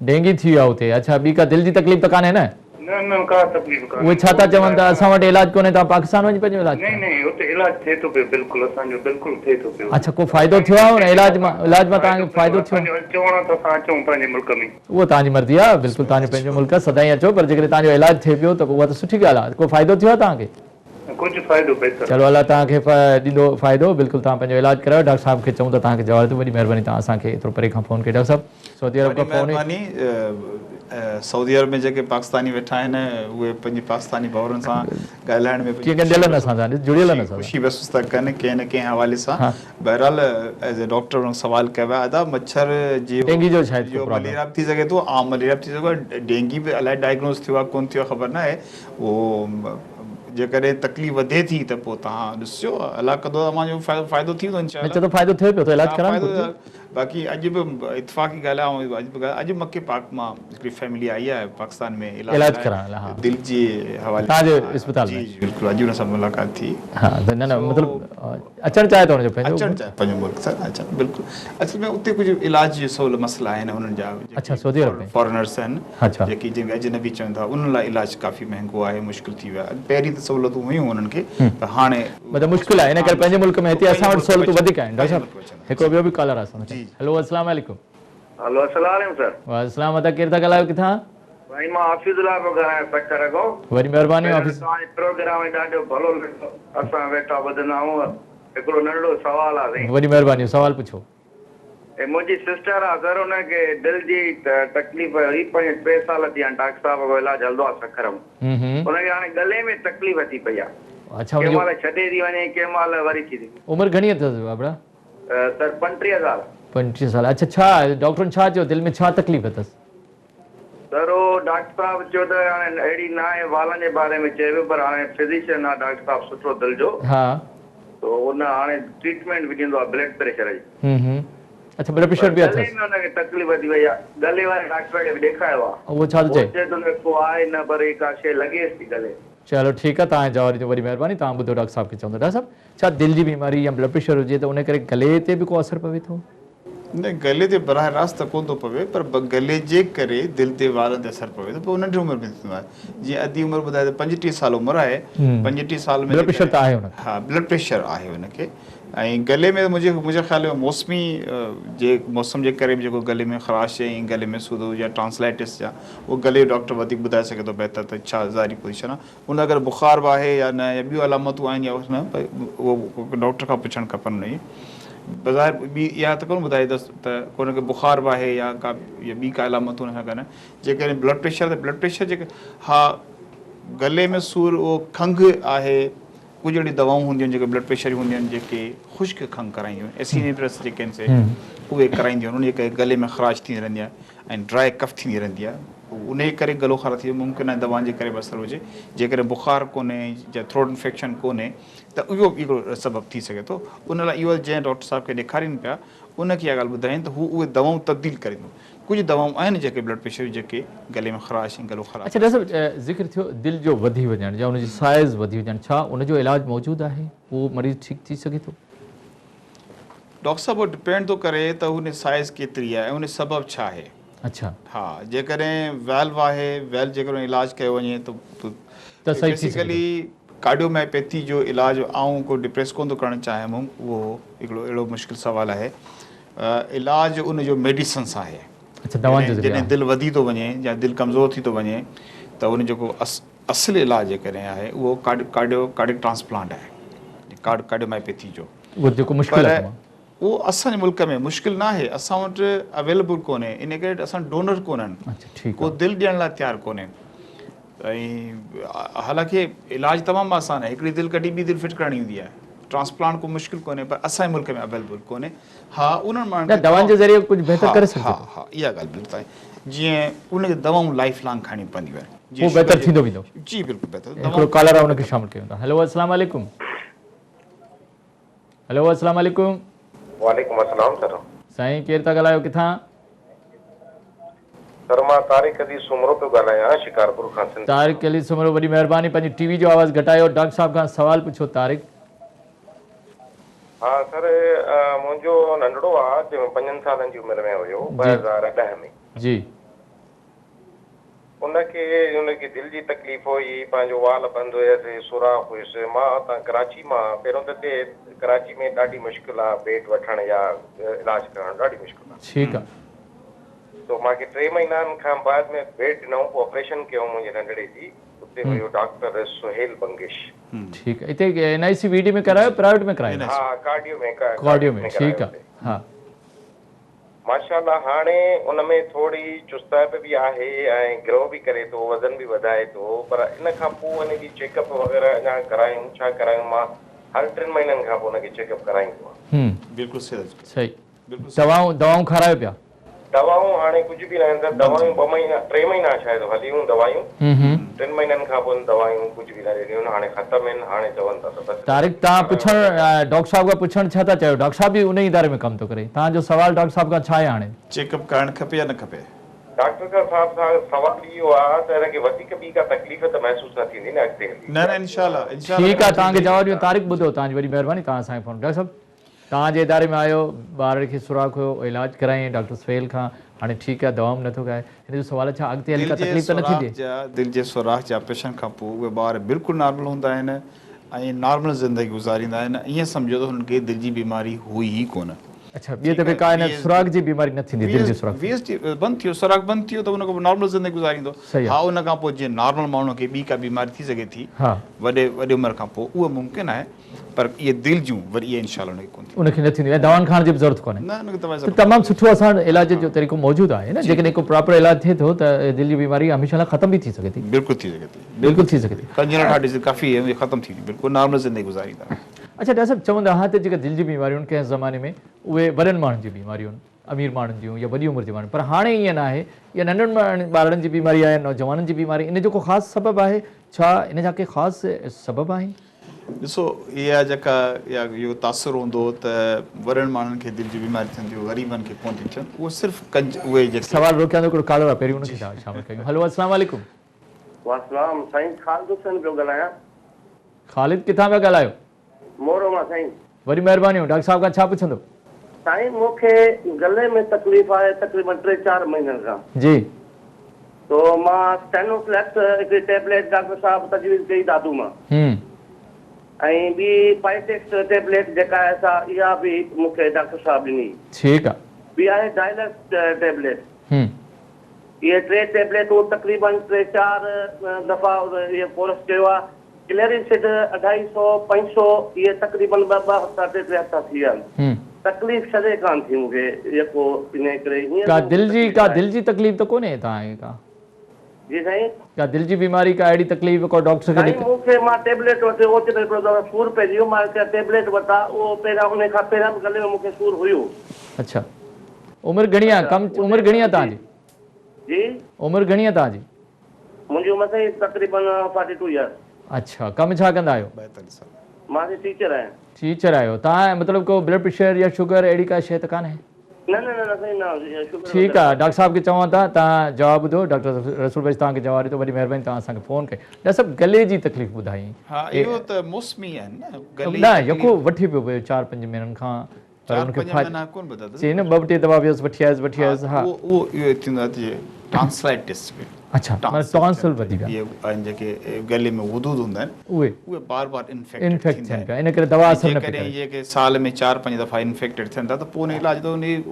डेंगी थी वियो आहे हुते। अच्छा, ॿी का दिलि जी तकलीफ़ त कान्हे न? न, का तकलीफ़ कान्हे। उहे छा था चवनि त असां वटि इलाजु कोन्हे, तव्हां पाकिस्तान वञी पंहिंजो इलाजु? नहीं, हुते इलाजु थिए थो पियो, बिल्कुलु असांजो बिल्कुलु थिए थो पियो। अच्छा, को फ़ाइदो थियो आहे हुन इलाज मां तव्हांखे फ़ाइदो थियो? चवण त असां अचूं पंहिंजे मुल्क में, उहो तव्हांजी मर्ज़ी आहे, बिल्कुलु तव्हांजो पंहिंजो मुल्क आहे, सदाईं अचो, पर जेकॾहिं तव्हांजो इलाजु थिए पियो त उहा त सुठी ॻाल्हि आहे। को फ़ाइदो थियो आहे तव्हांखे? कुझु फ़ाइदो पए। चलो, अलाह तव्हांखे ॾींदो फ़ाइदो, बिल्कुलु तव्हां पंहिंजो इलाजु करायो। डॉक्टर साहब खे चऊं त तव्हांखे जवाब ॾियो। वॾी महिरबानी, तव्हां असांखे एतिरो परे खां फ़ोन कयो। डॉक्टर साहब, सऊदी अरब खां फ़ोन, सऊदी अरब में जेके पाकिस्तानी वेठा आहिनि, उहे पंहिंजी पाकिस्तानी भाउरनि सां ॻाल्हाइण में जुड़ियल न ख़ुशी महसूस था कनि कंहिं न कंहिं हवाले सां। बहरहाल एज़ ए डॉक्टर सवाल कयो आहे, अदा मच्छर जी डेंगी जो मलेरिया बि थी सघे थो, आम मलेरिया बि थी सघे थो, डेंगी बि अलाए डायग्नोस थियो आहे कोन थियो आहे ख़बर न आहे। उहो जेकॾहिं तकलीफ़ वधे थी त पोइ तव्हां ॾिसिजो, अलाह कंदो तव्हांजो फ़ाइदो थी वेंदो इंशाअल्लाह। फ़ाइदो थिए पियो त इलाजु कराइणु। बाक़ी अॼु बि इतफ़ाक़ी ॻाल्हि आहे, अॼु मके पाक मां हिकिड़ी फैमिली आई आहे पाकिस्तान में इलाजु कराइण दिलि जे हवाले तव्हांजे इस्पताल में। जी बिल्कुलु, अॼु हुन सां मुलाक़ात थी। हा, न मतिलबु अचणु चाहे थो हुनजो पंहिंजो मुल्क सर अचनि, बिल्कुलु। असल में उते कुझु इलाज जो सहूल मसइला आहिनि हुननि जा। अच्छा, सऊदी अरब में फॉरेनर्स आहिनि जेकी जंहिंखे अजनबी चवनि था, उन लाइ इलाजु काफ़ी महांगो आहे, मुश्किल थी वियो आहे। पहिरीं त सहूलियतूं हुयूं हुननि खे, पर हाणे मतिलबु मुश्किल आहे, इन करे पंहिंजे मुल्क में हिते असां वटि सहूलियतूं वधीक आहिनि। डॉक्टर साहब, हिकिड़ो ॿियो बि कॉलर आहे। हेलो, अस्सलाम वालेकुम। हेलो, अस्सलाम वालेकुम सर। वालेकुम अस्सलाम, केरु था ॻाल्हायो, किथां? भाई मां हाफिज़ुल्लाह पियो ॻाल्हायां पत्थर खां। वॾी महिरबानी। तव्हांजो प्रोग्राम ॾाढो भलो लॻो, असां वेठा ॿुधंदा आहियूं। हिकिड़ो नंढो सवाल आहे। वॾी महिरबानी, सवाल पुछो। मुंहिंजी सिस्टर आहे सर, हुनखे दिलि जी तकलीफ़ हुई, 3 साल थी विया डॉक्टर साहिब जो इलाजु हलंदो आहे सखर में। हुनखे हाणे गले में तकलीफ़ थी पई आहे, अच्छा कंहिं महिल छॾे थी वञे, कंहिं महिल वरी थी वञे। उमिरि घणी अथसि बाबड़ा? सर 35 साल। 35 साल। अच्छा, छा डॉक्टरनि छा चयो, दिलि में छा तकलीफ़ अथसि? सर वो डॉक्टर साहब चयो त हाणे अहिड़ी न आहे, वालनि जे बारे में चए पियो, पर हाणे फिजिशियन आहे डॉक्टर साहब सुठो दिलि जो, हा, तो उन हाणे ट्रीटमेंट बि ॾींदो आहे ब्लड प्रेशर जी। अच्छा, ब्लड प्रेशर बि गले अथसि? में हुनखे तकलीफ़ थी वई आहे, गले वारे डॉक्टर खे बि ॾेखारियो आहे, उहो छा थो चए? चए थो न को आहे न, पर का शइ लॻेसि थी गले। चलो ठीकु आहे, तव्हांजे जवाब जो वरी महिरबानी। तव्हां ॿुधो डॉक्टर साहिब खे चवंदो। डॉक्टर साहिब, छा दिलि जी बीमारी या ब्लड प्रेशर हुजे त उन करे गले ते बि को असरु पवे थो? न, गले ते बराह रास्त कोन थो पवे, पर गले जे करे दिलि ते वारनि ते असरु पवे थो, पोइ नंढी उमिरि में थींदो आहे। जीअं अधी उमिरि ॿुधाए त 35 साल उमिरि आहे, 35 साल में ब्लड प्रेशर त आहे हुनखे? हा, ब्लड प्रेशर आहे हुनखे। ऐं गले में मुंहिंजे ख़्याल में मौसमी जे मौसम जे करे बि जेको गले में ख़राश ऐं गले में सूदो या ट्रांसलाइटिस या उहो गले जो डॉक्टर वधीक ॿुधाए सघे थो बहितर त छा ज़ारी पोज़ीशन आहे। उन अगरि बुख़ार बि आहे या न, या ॿियूं अलामतूं आहिनि या न, उहो डॉक्टर खां पुछणु खपनि। उन जी बज़ार ॿी इहा त कोन ॿुधाईंदसि त को हुनखे बुख़ार बि आहे या का या ॿी का अलामतूं हुन सां गॾु। जेकॾहिं ब्लड प्रेशर त ब्लड प्रेशर जेके, हा, गले में सूरु, उहो खंघि आहे, कुझु अहिड़ी दवाऊं हूंदियूं आहिनि जेके ब्लड प्रेशर जूं हूंदियूं आहिनि, जेके ख़ुश्क खंघि कराईंदियूं आहिनि, एसिनेट्रस जेके आहिनि से उहे कराईंदियूं आहिनि। उन करे गले में ख़राश थींदी रहंदी आहे ऐं ड्राई कफ थींदी रहंदी आहे, उन करे गलो ख़राब थी वियो। मुमकिन आहे दवाउनि जे करे बि असरु हुजे। जेकॾहिं बुख़ार कोन्हे या थ्रोट इंफेक्शन कोन्हे त इहो बि हिकिड़ो सबबु थी सघे थो। उन लाइ इहो जंहिं डॉक्टर साहिब खे ॾेखारीनि पिया उनखे इहा ॻाल्हि ॿुधाइनि त हू उहे दवाऊं तब्दील करे ॾींदो। कुझु दवाऊं आहिनि जेके ब्लड प्रेशर जेके गले में ख़राश ऐं गलो ख़राब। अच्छा डॉक्टर साहिब, ज़िक्र थियो दिलि जो वधी वञणु या उनजी साइज़ वधी वञणु, छा उनजो इलाजु मौजूदु आहे? उहो मरीज़ ठीकु थी सघे थो? डॉक्टर साहिब, उहो डिपेंड थो करे त हुन साइज़ केतिरी आहे ऐं उन सबबु छा आहे। अच्छा, हा, जेकॾहिं वेल्व आहे, वेल्व जेकॾहिं इलाजु कयो वञे त सही थी सघे थो। बेसिकली कार्डियोमायोपैथी जो इलाजु आऊं को डिप्रेस कोन थो करणु चाहियां, उहो हिकिड़ो अहिड़ो मुश्किल सुवालु आहे। इलाजु उनजो मेडिसिन्स आहे। अच्छा, दवाउनि जो ज़रिए जॾहिं दिलि वधी थो वञे या दिलि कमज़ोर थी थो वञे त उन जेको असुलु इलाजु जेकॾहिं आहे उहो कार्डिक ट्रांसप्लांट आहे, कार्डियोमायोपैथी जो। उहो जेको मुश्किल आहे, उहो असांजे मुल्क में मुश्किल न आहे, असां वटि अवेलेबल कोन्हे, इन करे असां डोनर कोन्हनि, अच्छा ठीकु को दिलि ॾियण लाइ तयारु कोन्हे। ऐं हालांकि इलाजु तमामु आसानु आहे, हिकिड़ी दिलि कढी ॿी दिलि फिट करणी हूंदी आहे, ट्रांसप्लांट को मुश्किल कोन्हे, पर असांजे मुल्क में अवेलेबल कोन्हे। हा, उन्हनि माण्हुनि खे दवाउनि जे ज़रिए कुझु बहितर करे सघे थो। हा, इहा ॻाल्हि बिल्कुलु आहे। जीअं उनखे दवाऊं लाइफ लॉन्ग खाइणी पवंदियूं आहिनि, उहो बहितर थींदो वेंदो। जी बिल्कुलु बहितर। हिकिड़ो कॉलर आहे, उनखे शामिल कयूं था। हेलो, अस्सलाम वालेकुम। हेलो, अस्सलाम वालेकुम। वालेकुम अस्सलाम सर। साईं, केरु था ॻाल्हायो, किथां? सर, मां तारिक अली सुमरो पियो ॻाल्हायां, शिकारपुर खां। तारिक अली सुमरो, वॾी महिरबानी, पंहिंजी टीवी जो आवाज़ घटायो, डॉक्टर साहिब खां सवाल पुछो। तारिक। हा सर, मुंहिंजो नंढड़ो आहे, 5 सालनि जी उमिरि में हुयो, 2010 में जी। उनखे दिलि जी तकलीफ़ हुई, पंहिंजो वाल बंदि हुयसि, सुराख हुयुसि। मां हितां कराची मां, पहिरियों त हिते कराची में ॾाढी मुश्किल आहे, बेड वठणु या इलाजु करणु ॾाढी मुश्किल आहे। ठीकु आहे। तो मूंखे 3 महीननि खां बाद में बेड ॾिनऊं, पोइ ऑपरेशन कयूं मुंहिंजे नंढड़े जी। उते हुयो डॉक्टर सुहेल बंगेश। ठीकु आहे। हिते NICVD में करायो, प्राइवेट में करायो? हा, कार्डियो में। ठीकु आहे। हा, माशाअल्लाह। हाणे उन में थोरी चुस्ताइप बि आहे ऐं ग्रो बि करे थो, वज़न बि वधाए थो, पर इन खां पोइ उनजी चेकअप वग़ैरह अञा करायूं, छा करायूं? मां हर 3 महीननि खां पोइ उनखे चेकअप कराईंदो आहियां। बिल्कुलु सही। दवाऊं खारायो पिया? दवाऊं हाणे कुझु बि न आहिनि सर। दवाऊं 2 महीना 3 महीना शायदि हलियूं दवायूं। 3 महीननि खां पोइ दवायूं कुझु बि न ॾिनियूं, हाणे ख़तमु आहिनि। हाणे चवनि था त बसि। तारिक, तव्हां पुछणु डॉक्टर साहिब खां पुछणु छा था चयो? डॉक्टर साहिब बि उन ई इदारे में कमु थो करे। तव्हांजो सवाल डॉक्टर साहिब खां छा आहे? हाणे चेकअप करणु खपे या न खपे? डॉक्टर साहिब सां सवाल इहो आहे त हिनखे वधीक ॿी का तकलीफ़ त महसूसु न थींदी न अॻिते हली? न, इंशाअल्लाह। ठीकु आहे, तव्हांखे जवाबु ॾियो। तारिक, ॿुधो, तव्हांजी वॾी महिरबानी, तव्हां असांखे फ़ोन। डॉक्टर साहिब, तव्हांजे इदारे में आयो, ॿार खे सुराख हुयो, इलाजु कराईं डॉक्टर सुहेल खां, हाणे ठीकु आहे, दवाऊं नथो खाए, हिन जो सवाल छा अॻिते हली का तकलीफ़ त न थींदी? दिलि जे सुराख जे ऑपरेशन खां पोइ उहे ॿार बिल्कुलु नॉर्मल हूंदा आहिनि ऐं नॉर्मल ज़िंदगी गुज़ारींदा आहिनि। ईअं सम्झो त हुननि खे दिलि जी बीमारी हुई ई कोन। अच्छा ॿिए दफ़े का इन सुराग जी बीमारी न थींदी दिलि जी सुराग वीएस बंदि थियो सुराग बंदि थियो त उन खां पोइ नॉर्मल ज़िंदगी गुज़ारींदो सही आहे। हा उन खां पोइ जीअं नॉर्मल माण्हू खे ॿी का बीमारी थी सघे थी हा वॾी उमिरि खां पोइ उहो मुमकिन आहे पर इहे दिलि जूं वरी इहे इंशाल्लाह उनखे कोन थी उनखे न थींदी ऐं दवाउनि खाइण जी बि ज़रूरत कोन्हे न उनखे दवा त तमामु सुठो असां वटि इलाज जो तरीक़ो मौजूदु आहे न जेकॾहिं को प्रॉपर इलाज थिए थो त दिलि जी बीमारी हमेशह लाइ ख़तम बि थी सघे थी बिल्कुलु थी सघे थी बिल्कुलु थी सघे थी कंजर ठाठी काफ़ी आहे ख़तमु थी बिल्कुलु नॉर्मल ज़िंदगी गुज़ारींदा अच्छा डॉक्टर साहब चवंदा हुआ त जेका दिलि जी बीमारियूं कंहिं ज़माने में उहे वॾनि माण्हुनि जी बीमारियूं अमीर माण्हुनि जूं या वॾी उमिरि जे माण्हुनि पर हाणे ईअं न आहे या नंढनि ॿारनि जी बीमारी आहे नौजवाननि जी बीमारी इन जो को ख़ासि सबबु आहे छा इन जा के ख़ासि सबबु आहिनि ॾिसो इहा जेका या इहो तासुर हूंदो त वॾनि माण्हुनि खे दिलि जी बीमारी थींदियूं ग़रीबनि खे कोन थी थियनि उहो सिर्फ़ु उहे जेके सवाल रोकियां थो हिकिड़ो कालो आहे पहिरीं उनखे शामिलु कयूं हलो अस्सलाम वालेकुम वासलाम साईं ख़ालिद हुसैन पियो ॻाल्हायां ख़ालिद किथां पिया ॻाल्हायो मोरो मां साईं वॾी महिरबानी डॉक्टर साहब खां छा पुछंदो साईं मूंखे गले में तकलीफ़ आहे तक़रीबन 3-4 महीननि खां जी तो मां स्टेनोफ्लेक्स हिकिड़ी टेबलेट डॉक्टर साहब तजवीज़ कई दादू मां ऐं ॿी पाइटेक्स टेबलेट जेका आहे सा इहा बि मूंखे डॉक्टर साहब ॾिनी ठीकु आहे ॿी आहे डायलस टेबलेट इहे 3 टेबलेटूं तक़रीबन 3-4 दफ़ा इहे कोर्स कयो आहे क्लेरिसिड 250-500 इहे तक़रीबन 2 हफ़्ता 3 हफ़्ता थी विया आहिनि तकलीफ़ छॾे कान थी मूंखे जेको इन करे का दिलि जी तकलीफ़ त कोन्हे तव्हांखे का जी साईं का दिलि जी बीमारी का अहिड़ी तकलीफ़ को डॉक्टर खे साईं मूंखे मां टेबलेट वरितो ओचिरे हिकिड़ो दफ़ो सूरु पइजी वियो मां टेबलेट वरिता उहो पहिरियां उन खां पहिरियां गले में मूंखे सूरु हुयो अच्छा उमिरि घणी आहे कम उमिरि घणी आहे तव्हांजी जी उमिरि घणी आहे तव्हांजी मुंहिंजी उमिरि साईं तक़रीबन 42 इयर्स अच्छा कमु छा कंदा आहियो 42 साल मां टीचर आहियां टीचर आहियो तव्हां मतिलबु को ब्लड प्रेशर या शुगर अहिड़ी का शइ त कान्हे न साईं न शुक्र ठीकु आहे डॉक्टर साहब खे चवां था तव्हां जवाबु ॿुधो डॉक्टर रसूल भाई तव्हांखे जवाबु ॾियो वॾी महिरबानी तव्हां असांखे फ़ोन कई डॉक्टर साहब गले जी तकलीफ़ ॿुधाई हा इहो त मौसमी आहे न यको वठी पियो वियो 4-5 महीननि खां पर उनखे कोन ॿुधा चई न 2-3 दफ़ा वियुसि वठी आयुसि हा उहो इहो थींदो आहे ट्रांसलाइटिस अच्छा टॉन्सिल वधी विया इहे आहिनि जेके गले में वदूद हूंदा आहिनि उहे बार बार इन्फेक्ट थियनि पिया इन करे दवा असर न कॾहिं जेके साल में 4-5 दफ़ा इन्फेक्टेड थियनि था त पोइ उन इलाज त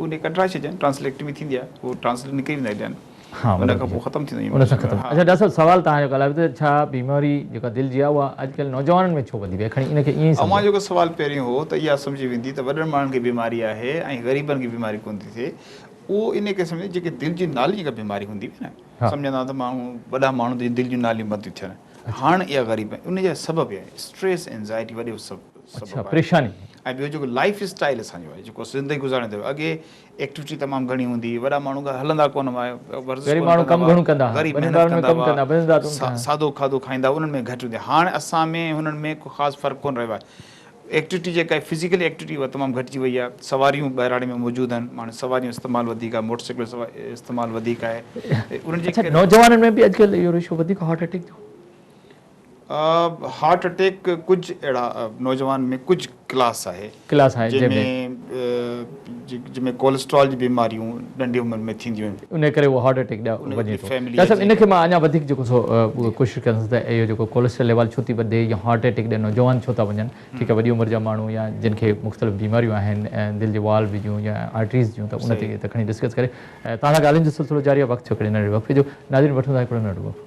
उन कढाए छॾनि ट्रांसलेक्टमी थींदी आहे उहो ट्रांसलेट निकिरी वेंदा आहिनि हा उन खां पोइ ख़तमु थींदो उन सां ख़तमु अच्छा डॉक्टर साहब सवाल तव्हांजो ॻाल्हायो त छा बीमारी जेका दिलि जी आहे उहा अॼुकल्ह नौजवाननि में छो वधी वई खणी इनखे ईअं ई मां जेको सुवाल पहिरियों हो त इहा सम्झी वेंदी त वॾनि माण्हुनि खे बीमारी आहे ऐं ग़रीबनि खे बीमारी कोन थी थिए उहो इन खे सम्झे जेके दिलि जी नाली जेका बीमारी हूंदी हुई न सम्झंदा त माण्हू वॾा माण्हू जी दिलि जूं नालियूं बंदि थियनि हाणे इहा ग़रीब आहे उनजा सबबु आहे स्ट्रेस एंज़ाइटी वॾो सबबु परेशानी ऐं ॿियो जेको लाइफ स्टाइल असांजो आहे जेको ज़िंदगी गुज़ारण थियो अॻे एक्टिविटी तमामु घणी हूंदी हुई वॾा माण्हू हलंदा कोन हुआ सादो खाधो खाईंदा उन्हनि में घटि हूंदी हाणे असां में हुननि में को ख़ासि फ़र्क़ु कोन रहियो आहे एक्टिविटी जेका आहे फिज़िकल एक्टिविटी उहा तमामु घटिजी वई आहे सवारियूं ॿाहिराणे में मौजूदु आहिनि माण्हू सवारियूं इस्तेमालु वधीक आहे मोटरसाइकिल इस्तेमालु वधीक आहे उन्हनि जे नौजवाननि में बि अॼुकल्ह इहो रेशो वधीक हार्ट अटैक जो हार्ट अटैक कुझु अहिड़ा नौजवान में कुझु क्लास आहे जंहिंमें कोलेस्ट्रॉल जी बीमारियूं नंढी उमिरि में थींदियूं आहिनि उन करे उहो हार्ट अटैक वञे थो इनखे मां अञा वधीक जेको कोशिशि कंदुसि त इहो जेको कोलेस्ट्रॉल लेवल छो थी वधे या हार्ट अटैक ॾे नौजवान छो था वञनि ठीकु आहे वॾी उमिरि जा माण्हू या जिन खे मुख़्तलिफ़ बीमारियूं आहिनि ऐं दिलि जे वाल्व जूं या आर्टरीज़ जूं त उन ते त खणी डिस्कस करे तव्हां सां ॻाल्हियुनि जो सिलसिलो जारी आहे वक़्तु हिकिड़े नंढे वक़्त जो नाज़रीन वठूं था हिकिड़ो नंढो वक़्तु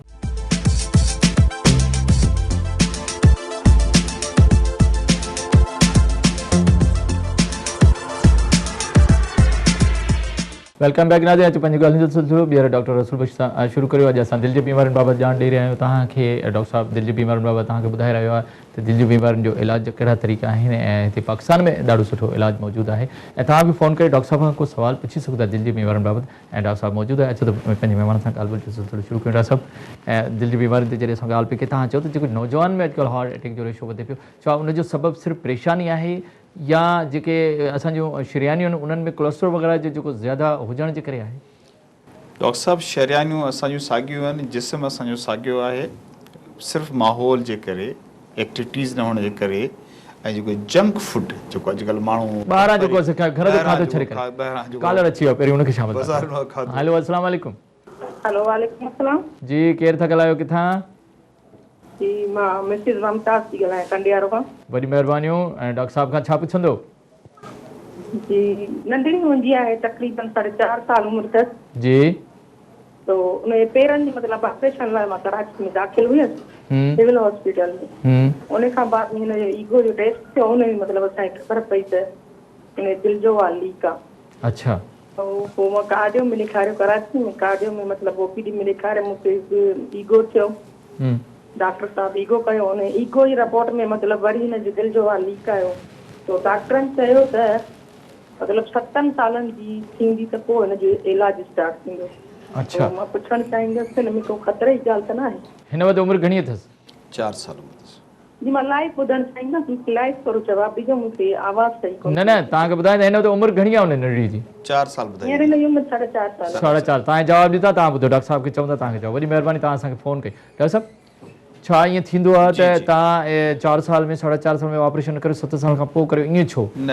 वेलकम बैक नाज़रीन अचो पंहिंजी ॻाल्हियुनि जो सिलसिलो ॿीहर डॉक्टर रसूल बख्श सां शुरू करियो अॼु असां दिलि जी बीमारियुनि बाबति ॼाण ॾेई रहिया आहियूं तव्हांखे डॉक्टर साहब दिलि जी बीमारियुनि बाबति तव्हांखे ॿुधाए रहियो आहे त दिलि जी बीमारियुनि जो इलाज जा कहिड़ा तरीक़ा आहिनि ऐं हिते पाकिस्तान में ॾाढो सुठो इलाज मौजूदु आहे ऐं तव्हां बि फ़ोन करे डॉक्टर साहब खां को सवाल पुछी सघो था दिलि जी बीमारियुनि बाबति ऐं डॉक्टर साहब मौजूदु आहे अचो त पंहिंजे महिमान सां ॻाल्हि ॿोल जो सिलसिलो शुरू कयूं डॉक्टर साहब ऐं दिलि जी बीमारियुनि ते जॾहिं असां ॻाल्हि पई कई तव्हां चयो त जेको नौजवान में अॼुकल्ह हार्ट अटैक जो रेशो वधे पियो छा उनजो सबबु सिर्फ़ु परेशानी आहे या जेके असांजूं शरियानियूं आहिनि उन्हनि में कोलेस्ट्रॉल वग़ैरह जो जेको ज़्यादा हुजण जे करे आहे डॉक्टर साहब शरियानियूं असांजूं साॻियूं आहिनि जिस्म असांजो साॻियो आहे सिर्फ़ु माहौल जे करे एक्टिविटीज़ न हुअण जे करे ऐं जेको जंक फूड जेको अॼुकल्ह माण्हू ॿाहिरां जेको घर जो खाधो छॾे करे कालर अची वियो पहिरीं उनखे शामिल हेलो अस्सलाम वालेकुम हेलो वालेकुम अस्सलाम जी केरु था ॻाल्हायो किथां जी मां मिसिस ममताज़ थी ॻाल्हायां कंडियारो खां वॾी महिरबानियूं ऐं डॉक्टर साहब खां छा पुछंदो जी नंढड़ी मुंहिंजी आहे तकरीबन 4.5 साल उमिरि अथसि। जी तो उनजे पेरनि जी मतिलबु ऑपरेशन लाइ मां कराची में दाख़िल हुयसि सिविल हॉस्पिटल में। उन खां बाद में हिनजो ईगो जो टेस्ट थियो, उन में मतिलबु असांखे ख़बर पई त हिन दिलि जो आहे लीक आहे। अच्छा ऐं पोइ मां कार्डियो में ॾेखारियो कराची में। कार्डियो में मतिलबु ओपीडी में ॾेखारे मूंखे ईगो थियो। डॉक्टर साहब ईगो कयो, उन ईगो जी रिपोर्ट में मतिलबु वरी हिनजो दिलि जो आहे लीक आयो। तो डॉक्टरनि चयो त मतिलबु 7 सालनि जी थींदी त पोइ हिनजो इलाज स्टार्ट थींदो। अच्छा मां पुछणु चाहींदसि हिन में को ख़तरे जी ॻाल्हि त न आहे? हिन वटि उमिरि घणी अथसि? 4 साल उमिरि। जी मां लाइव ॿुधणु चाहींदसि, मूंखे लाइव थोरो जवाबु ॾिजो, मूंखे आवाज़ सही कोन। न न तव्हांखे ॿुधायां त हिन वटि उमिरि घणी आहे हुन नंढड़ी जी? 4 साल हींअर ॿुधाई। हिन जी उमिरि 4.5 साल। 4.5 तव्हां जवाबु ॾींदा, तव्हां ॿुधो डॉक्टर साहब खे चवंदा तव्हांखे चओ। वॾी महिरबानी तव्हां असांखे फ़ोन कई। डॉक्टर साहब छा ईअं थींदो आहे त तव्हां 4 साल में 4.5 साल में ऑपरेशन करे 7 साल खां पोइ करियो, ईअं छो? न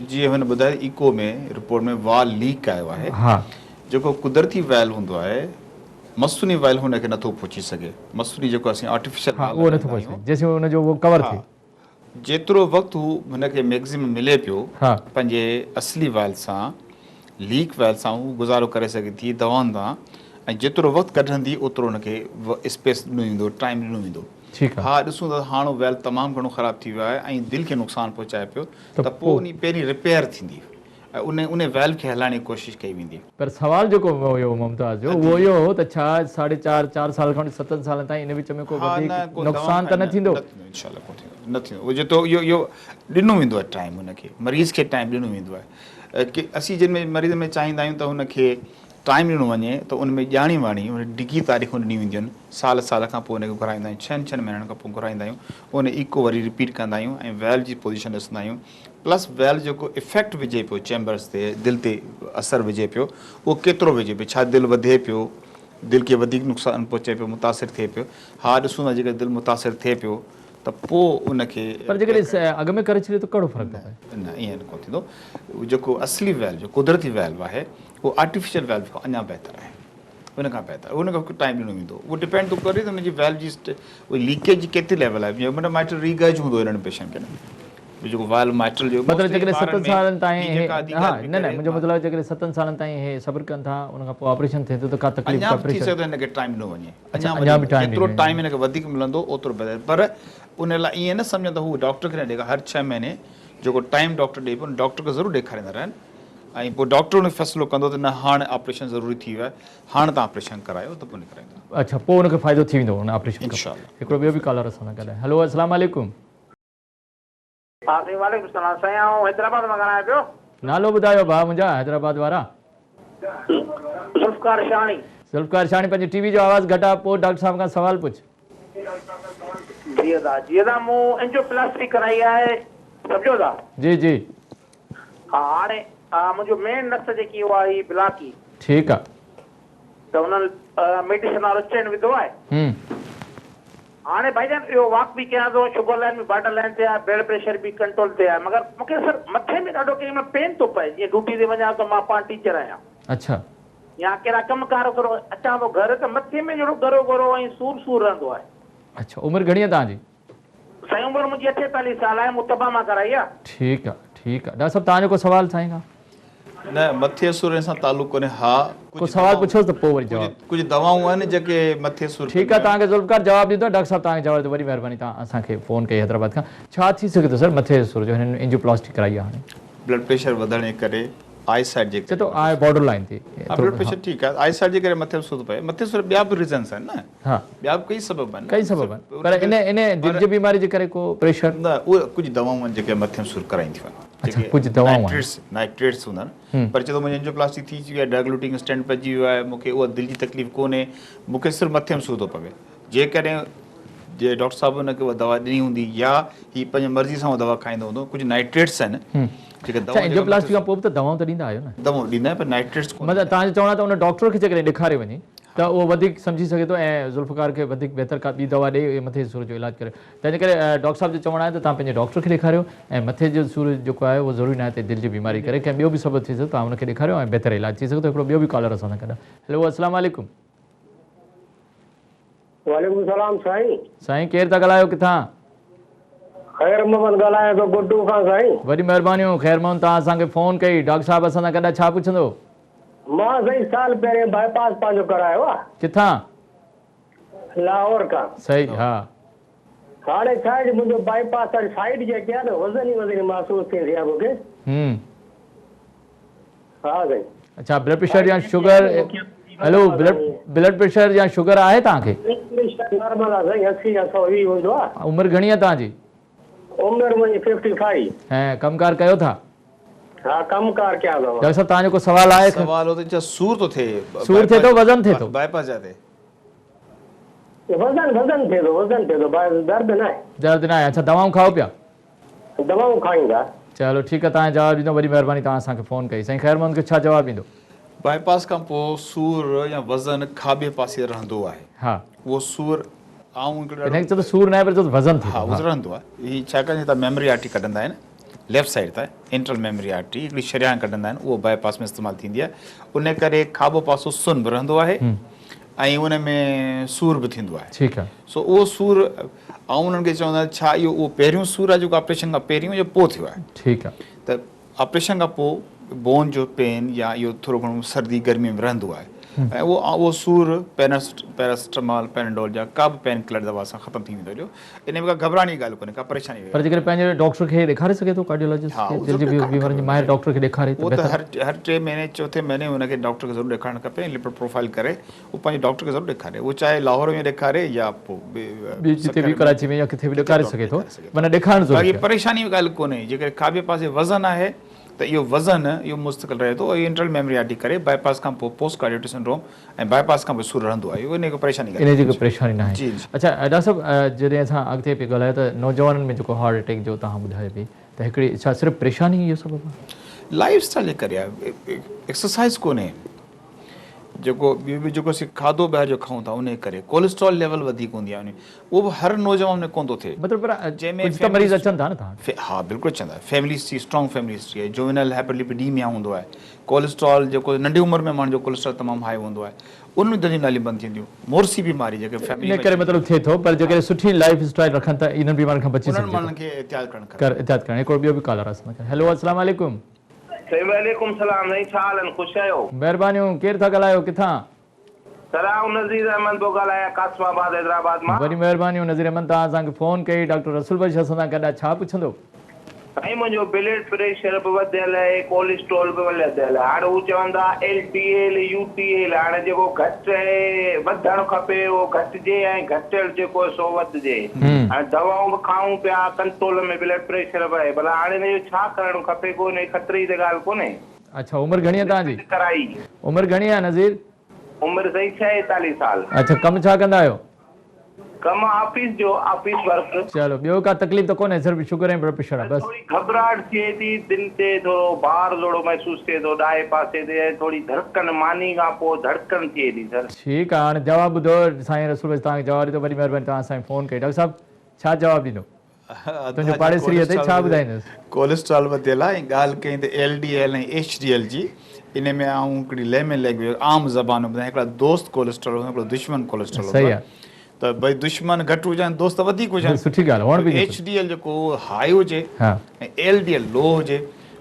जीअं हुन ॿुधायो इको में रिपोर्ट में वाल लीक आयो आहे। हा जेको कुदरती वैल हूंदो आहे, मसूनी वैल हुनखे नथो पहुची सघे। मसूनी जेको असीं आर्टिफिशियल हा उहो नथो पहुची सघे जेसिताईं हुनजो उहो कवर थिए। जेतिरो वक़्तु हू हुनखे मैक्सिमम मिले पियो हा पंहिंजे असली वैल सां, लीक वैल सां हू गुज़ारो करे सघे थी दवाउनि सां। ऐं जेतिरो वक़्तु कढंदी ओतिरो हुनखे स्पेस ॾिनो वेंदो, टाइम ॾिनो वेंदो। ठीकु आहे। हा ॾिसूं त हाणे वैल तमामु घणो ख़राबु थी वियो आहे ऐं दिलि खे नुक़सानु पहुचाए पियो, त पोइ उन पहिरीं रिपेयर थींदी ऐं उन वैल खे हलाइण जी कोशिशि कई वेंदी। पर सवाल जेको हुयो मुमताज़ जो उहो इहो हो त छा 4.5 साल खां 7 साल ताईं इन विच में को वधीक नुक़सानु त न थींदो? इंशाल्लाह कोन थींदो, न थींदो। उहो जेतिरो इहो ॾिनो वेंदो आहे टाइम, हुनखे मरीज़ खे टाइम ॾिनो वेंदो आहे। की असीं जिन में मरीज़ में चाहींदा आहियूं त हुनखे टाइम ॾिनो वञे, त उन में ॼाणी वाणी उन डिघी तारीख़ूं ॾिनी वेंदियूं आहिनि। साल साल खां पोइ हुनखे घुराईंदा आहियूं, 6 महीननि खां पोइ घुराईंदा आहियूं। उन इको वरी रिपीट कंदा आहियूं ऐं वैल जी पोज़ीशन ॾिसंदा आहियूं। प्लस वैल जेको इफेक्ट विझे पियो चैम्बर्स ते, दिलि ते असरु विझे पियो, उहो केतिरो विझे पियो। छा दिलि वधे पियो, दिलि खे वधीक नुक़सानु पहुचे पियो, मुतासिर थिए पियो? हा ॾिसूं था जेकर दिलि मुतासिर थिए पियो त पोइ उनखे। पर जेकॾहिं अॻ में करे छॾियो त कहिड़ो फ़र्क़ु पए? न ईअं कोन थींदो। जेको असली वैल्व जो कुदरती वैल्व आहे उहो आर्टिफिशियल वैल्व खां अञा बहितर आहे, उन खां बहितर। उनखे टाइम ॾिनो वेंदो। उहो डिपेंड थो करे त हुनजी वैल्व जी लीकेज जी केतिरी लेवल आहे। जीअं माइट्रल रीगर्ज हूंदो हिननि पेशेंट खे न, जेको वाल माइट्रल जो मतिलबु जेकॾहिं 7 सालनि ताईं हा न न मुंहिंजो मतिलबु आहे जेकॾहिं 7 सालनि ताईं हे सब्र कनि था, उन खां पोइ ऑपरेशन थिए थो त का तकलीफ़ अञा थी सघंदो हिनखे टाइम ॾिनो वञे। अञा बि टाइम जेतिरो टाइम हिनखे वधीक मिलंदो ओतिरो बहितर। पर उन लाइ ईअं न सम्झो त हू डॉक्टर खे न ॾेखारे। हर 6 महीने जेको टाइम डॉक्टर ॾे पियो, डॉक्टर खे ज़रूरु ॾेखारींदा रहनि ऐं पोइ डॉक्टर उन फ़ैसिलो कंदो त न हाणे ऑपरेशन ज़रूरी थी वियो आहे, हाणे तव्हां ऑपरेशन करायो त पोइ निकिराईंदा। अच्छा पोइ हुनखे फ़ाइदो थी वेंदो हुन ऑपरेशन खां। इंशाल्लाह। हिकिड़ो ॿियो बि कॉलर असां सां ॻाल्हाए। हेलो अस्सलाम वालेकुम। हा साईं वालेकुम सलाम। साईं आउं हैदराबाद मां ॻाल्हायां पियो। नालो ॿुधायो भाउ मुंहिंजा हैदराबाद वारा। ज़ुल्फ़कार शानी। ज़ुल्फ़कार शानी पंहिंजी टीवी जो आवाज़ु घटा, पोइ डॉक्टर साहब खां सवाल पुछ। जीअं त मूं एंजियोप्लास्टी कराई आहे, सम्झो था? जी जी। हा हाणे मुंहिंजो मेन नस जेकी उहा ही ब्लॉकी। ठीकु आहे। त उन्हनि मेडिसिन वारो चैन विधो आहे। हाणे भाईजान इहो वॉक बि कयां थो, शुगर लाइन बि बॉर्डर लाइन ते आहे, ब्लड प्रेशर बि कंट्रोल ते आहे, मगर मूंखे सर मथे में ॾाढो कंहिं महिल पेन थो पए। जीअं ड्यूटी ते वञा त मां पाण टीचर आहियां। अच्छा। या कहिड़ा कमकार करो अचां थो घर त मथे में जहिड़ो गरो गरो ऐं सूर रहंदो आहे। अच्छा उमिरि घणी आहे तव्हांजी? साईं उमिरि मुंहिंजी 48 साल आहे, मूं तबा मां कराई आहे। ठीकु आहे ठीकु आहे। डॉक्टर साहब तव्हांजो को सवाल साईं खां? न मथे सूर सां तालुक़ कोन्हे। हा को सवाल पुछोसि त पोइ वरी जवाबु। कुझु दवाऊं आहिनि जेके मथे सूर। ठीकु आहे तव्हांखे ज़ुल्फ़कार जवाबु ॾींदो। डॉक्टर साहब तव्हांखे जवाबु ॾींदो। वॾी महिरबानी तव्हां असांखे फ़ोन कई हैदराबाद खां। छा थी सघे थो सर मथे सूर जो? हिननि एंजियोप्लास्टी कराई आहे हाणे। ब्लड प्रेशर वधण जे करे, आई साइड जे चए थो आहे बॉर्डर लाइन ते ब्लड प्रेशर ठीकु आहे, आई साइड जे करे मथे सूर पए। मथे सूर ॿिया बि रीज़न्स आहिनि न। हा ॿिया बि कई सबब आहिनि। कई सबब आहिनि पर इन दिलि जी बीमारी जे करे को प्रेशर न, उहे कुझु दवाऊं आहिनि जेके मथे सूर कराईंदियूं आहिनि। अच्छा कुझु दवाऊं आहिनि। नाइट्रेट्स हूंदा आहिनि। पर चए थो मुंहिंजी एंजियोप्लास्टी थी चुकी आहे, डायग्लूटिंग स्टेंट पइजी वियो आहे, मूंखे उहा दिलि जी तकलीफ़ कोन्हे, मूंखे सिर्फ़ु मथे में सूर थो पवे। जेकॾहिं जे डॉक्टर साहिबु हुनखे उहा दवा ॾिनी हूंदी या हीअ पंहिंजी मर्ज़ी सां उहा दवा खाईंदो हूंदो, कुझु नाइट्रेट्स आहिनि जेके दवा। एंजियोप्लास्टी खां पोइ बि त दवाऊं त ॾींदा आहियो न? दवाऊं ॾींदा आहिनि पर नाइट्रेट्स मतिलबु तव्हांजो चवणो आहे त उन डॉक्टर खे जेकॾहिं ॾेखारे वञे त उहो वधीक सम्झी सघे थो ऐं ज़ुल्फ़कार खे वधीक बहितर का ॿी दवा ॾे मथे सूर जो इलाजु करे। तंहिंजे करे डॉक्टर साहिब जो चवणु आहे त तव्हां पंहिंजे डॉक्टर खे ॾेखारियो ऐं मथे जो सूर जेको आहे उहो ज़रूरी न आहे त दिलि जी बीमारी करे कंहिं ॿियो बि सबबु थी सघे तव्हां हुनखे ॾेखारियो ऐं बहितर इलाजु थी सघे थो। हिकिड़ो ॿियो बि कॉलर असां सां गॾु। हेलो अस्सलाम वालेकुम। वालेकुम सलाम साईं। साईं केरु था ॻाल्हायो किथां? ख़ैर मोहम्मद ॻाल्हायां थो गुड्डू खां साईं। वॾी महिरबानियूं। ख़ैर मोहन, तव्हां असांखे फ़ोन कई। डॉक्टर साहिब असां सां गॾु छा पुछंदो? मां साईं साल पहिरियों बाईपास पंहिंजो करायो आहे। किथां? लाहौर खां। सही, हा। हाणे छा आहे मुंहिंजो बाईपास साइड जेके आहे न वज़न ई वज़न महसूसु थींदी आहे मूंखे। हा साईं। अच्छा, ब्लड प्रेशर या शुगर? हेलो, ब्लड प्रेशर या शुगर आहे तव्हांखे? नॉर्मल आहे साईं, 80 या 120 हूंदो आहे। उमिरि घणी आहे तव्हांजी? उमिरि मुंहिंजी 55। ऐं कमकार कयो था? हाँ कमकार क्या हुआ? डॉक्टर साहब तव्हांजो को सवाल आहे? सवाल हो तो सूर तो थे, सूर थे तो वजन थे तो बाईपास जाते वजन थे तो दर्द ना है। दर्द ना है। अच्छा, दवाऊं खाओ पिया? दवाऊं खाईंदा। चलो ठीक है, तव्हां जवाब ॾींदो। वॾी महिरबानी, तव्हां असांखे फ़ोन कई। साईं ख़ैर मोहम्मद खे छा जवाब ॾींदो? बाईपास खां पोइ सूर या वज़न खाॿे पासे रहंदो आहे। हा, उहो सूर हिनखे चओ सूर न आहे पर वज़न थी। हा, उहो रहंदो आहे। हीअ छाकाणि त मेमरी आर्टरी कढंदा आहिनि लेफ्ट साइड तां, इंटरनल मेमरी आर्टरी हिकिड़ी शरियां कढंदा आहिनि, उहो बाईपास में इस्तेमालु थींदी आहे। उन करे खाॿो पासो सुन बि रहंदो आहे ऐं उन में सूर बि थींदो आहे। ठीकु आहे। सो उहो सूर ऐं उन्हनि खे चवंदा आहिनि छा इहो उहो पहिरियों सूर आहे जेको ऑपरेशन खां पहिरियों या पोइ थियो आहे? ठीकु आहे। त ऑपरेशन खां पोइ बोन जो पेन या इहो थोरो घणो सर्दी गर्मी में रहंदो आहे ऐं उहो सूर पैरासिटामोल पैराडोल जा का बि पेन किलर दवा सां ख़तमु थी वेंदो। इन में का घबराइण जी ॻाल्हि कोन्हे, का परेशानी। पर जेकर पंहिंजे डॉक्टर खे ॾेखारे सघे थो, कार्डियोलॉजिस्ट खे, दिलि जी बीमारियुनि जे माहिर डॉक्टर खे ॾेखारे? उहो त हर 3 महीने 4थे महीने हुनखे डॉक्टर खे ज़रूरु ॾेखारणु खपे। लिपिड प्रोफाइल करे उहो पंहिंजे डॉक्टर खे ज़रूरु ॾेखारे, उहो चाहे लाहौर में ॾेखारे या पोइ जिते बि कराची में या किथे बि ॾेखारे सघे थो, माना ॾेखारणु ज़रूरी आहे। परेशानी जी ॻाल्हि कोन्हे। जेकर खाॿे पासे वज़न आहे त इहो वज़न इहो मुस्तक़िल रहे थो। इंटरनल मेमरी आर्टरी करे बाईपास खां पोइ पोस्ट कार्डियोटिक सिंड्रोम ऐं बाईपास खां पोइ सूर रहंदो आहे। इहो इन को परेशानी इन जी कोई परेशानी न आहे। अच्छा डॉक्टर साहब, जॾहिं असां अॻिते पिया ॻाल्हायो त नौजवाननि में जेको हार्ट अटैक जो तव्हां ॿुधायो पई, त हिकिड़ी छा सिर्फ़ु परेशानी इहो सबबु आहे? लाइफ स्टाइल जे करे आहे, एक्सरसाइज़ कोन्हे। जेको ॿियो बि जेको असीं खाधो ॿाहिरि जो खाऊं था उन करे कोलेस्ट्रॉल लेवल वधीक हूंदी आहे। उहो बि हर नौजवान में कोन थो थिए। मतिलबु जंहिंमें मरीज़ अचनि था न तव्हां? हा बिल्कुलु अचनि था। Family history, strong family history आहे। जुवेनाइल हाइपरलिपिडीमिया हूंदो आहे। कोलेस्ट्रॉल जेको नंढी उमिरि में माण्हू जो कोलेस्ट्रॉल तमामु हाई हूंदो आहे, उन दर्जी नालियूं बंदि थींदियूं। मोरसी बीमारी जेके फैमिली करे मतिलबु थिए थो, पर जेके सुठी लाइफ स्टाइल रखनि था इन्हनि बीमारियुनि खां बची सघनि। उन्हनि माण्हुनि खे एहतियात करणु खपे। एहतियात करणु। हिकिड़ो ॿियो बि कॉलर आहे। हेलो, अस्सलाम वालेकुम। वालेकुम सलाम। नहीं छा हाल आहिनि? ख़ुशि आहियो? महिरबानियूं। केरु था ॻाल्हायो? किथां? सलाम, नज़ीर अहमद थो ॻाल्हायां, कासिमाबाद हैदराबाद मां। वॾी महिरबानियूं नज़ीर अहमद, तव्हां असांखे फ़ोन कई। डॉक्टर रसूल भाई असां सां गॾु छा पुछंदो? साईं मुंहिंजो ब्लड प्रेशर बि वधियल आहे, कोलेस्ट्रॉल बि वधियल आहे। हाणे हू चवंदा LDL UTL, हाणे जेको घटि आहे वधणु खपे उहो घटिजे ऐं घटियल जेको सो वधिजे। हाणे दवाऊं बि खाऊं पिया, कंट्रोल में ब्लड प्रेशर बि आहे, भला हाणे हिन जो छा करणु खपे? कोन्हे ख़तरे जी त ॻाल्हि कोन्हे। अच्छा, उमिरि घणी आहे तव्हांजी? कराई उमिरि घणी आहे नज़ीर? उमिरि साईं 46 साल। अच्छा, कमु छा कंदा आहियो? कम ऑफिस जो, ऑफिस वर्क। चलो, ॿियो का तकलीफ़ त कोन्हे, सिर्फ़ु शुगर ऐं ब्लड प्रेशर आहे बस? थोड़ी घबराहट थिए थी, दिलि ते थोरो भार थोरो महसूस थिए थो, ॾाहे पासे ते थोड़ी धड़कन, मानी खां पोइ धड़कन थिए थी सर। ठीकु आहे, हाणे जवाबु ॿुधो। साईं रसूल भाई तव्हांखे जवाबु ॾींदो। वॾी महिरबानी, तव्हां असांखे फ़ोन कई। डॉक्टर साहिबु छा जवाबु ॾींदो? तुंहिंजो पाड़ेसरी अथई, छा ॿुधाईंदुसि? कोलेस्ट्रॉल वधियल आहे ऐं ॻाल्हि कई त LDL ऐं HDL जी। इन में आऊं हिकिड़ी लेमे लैंग्वेज आम ज़बान ॿुधायां, हिकिड़ा दोस्त कोलेस्ट्रॉल हूंदो, हिकिड़ो दुश्मन कोलेस्ट्रॉल हूंदो। सही आहे। त भई दुश्मन घटि हुजनि, दोस्त वधीक हुजनि, सुठी ॻाल्हि आहे। HDL जेको हाई हुजे ऐं LDL लो हुजे,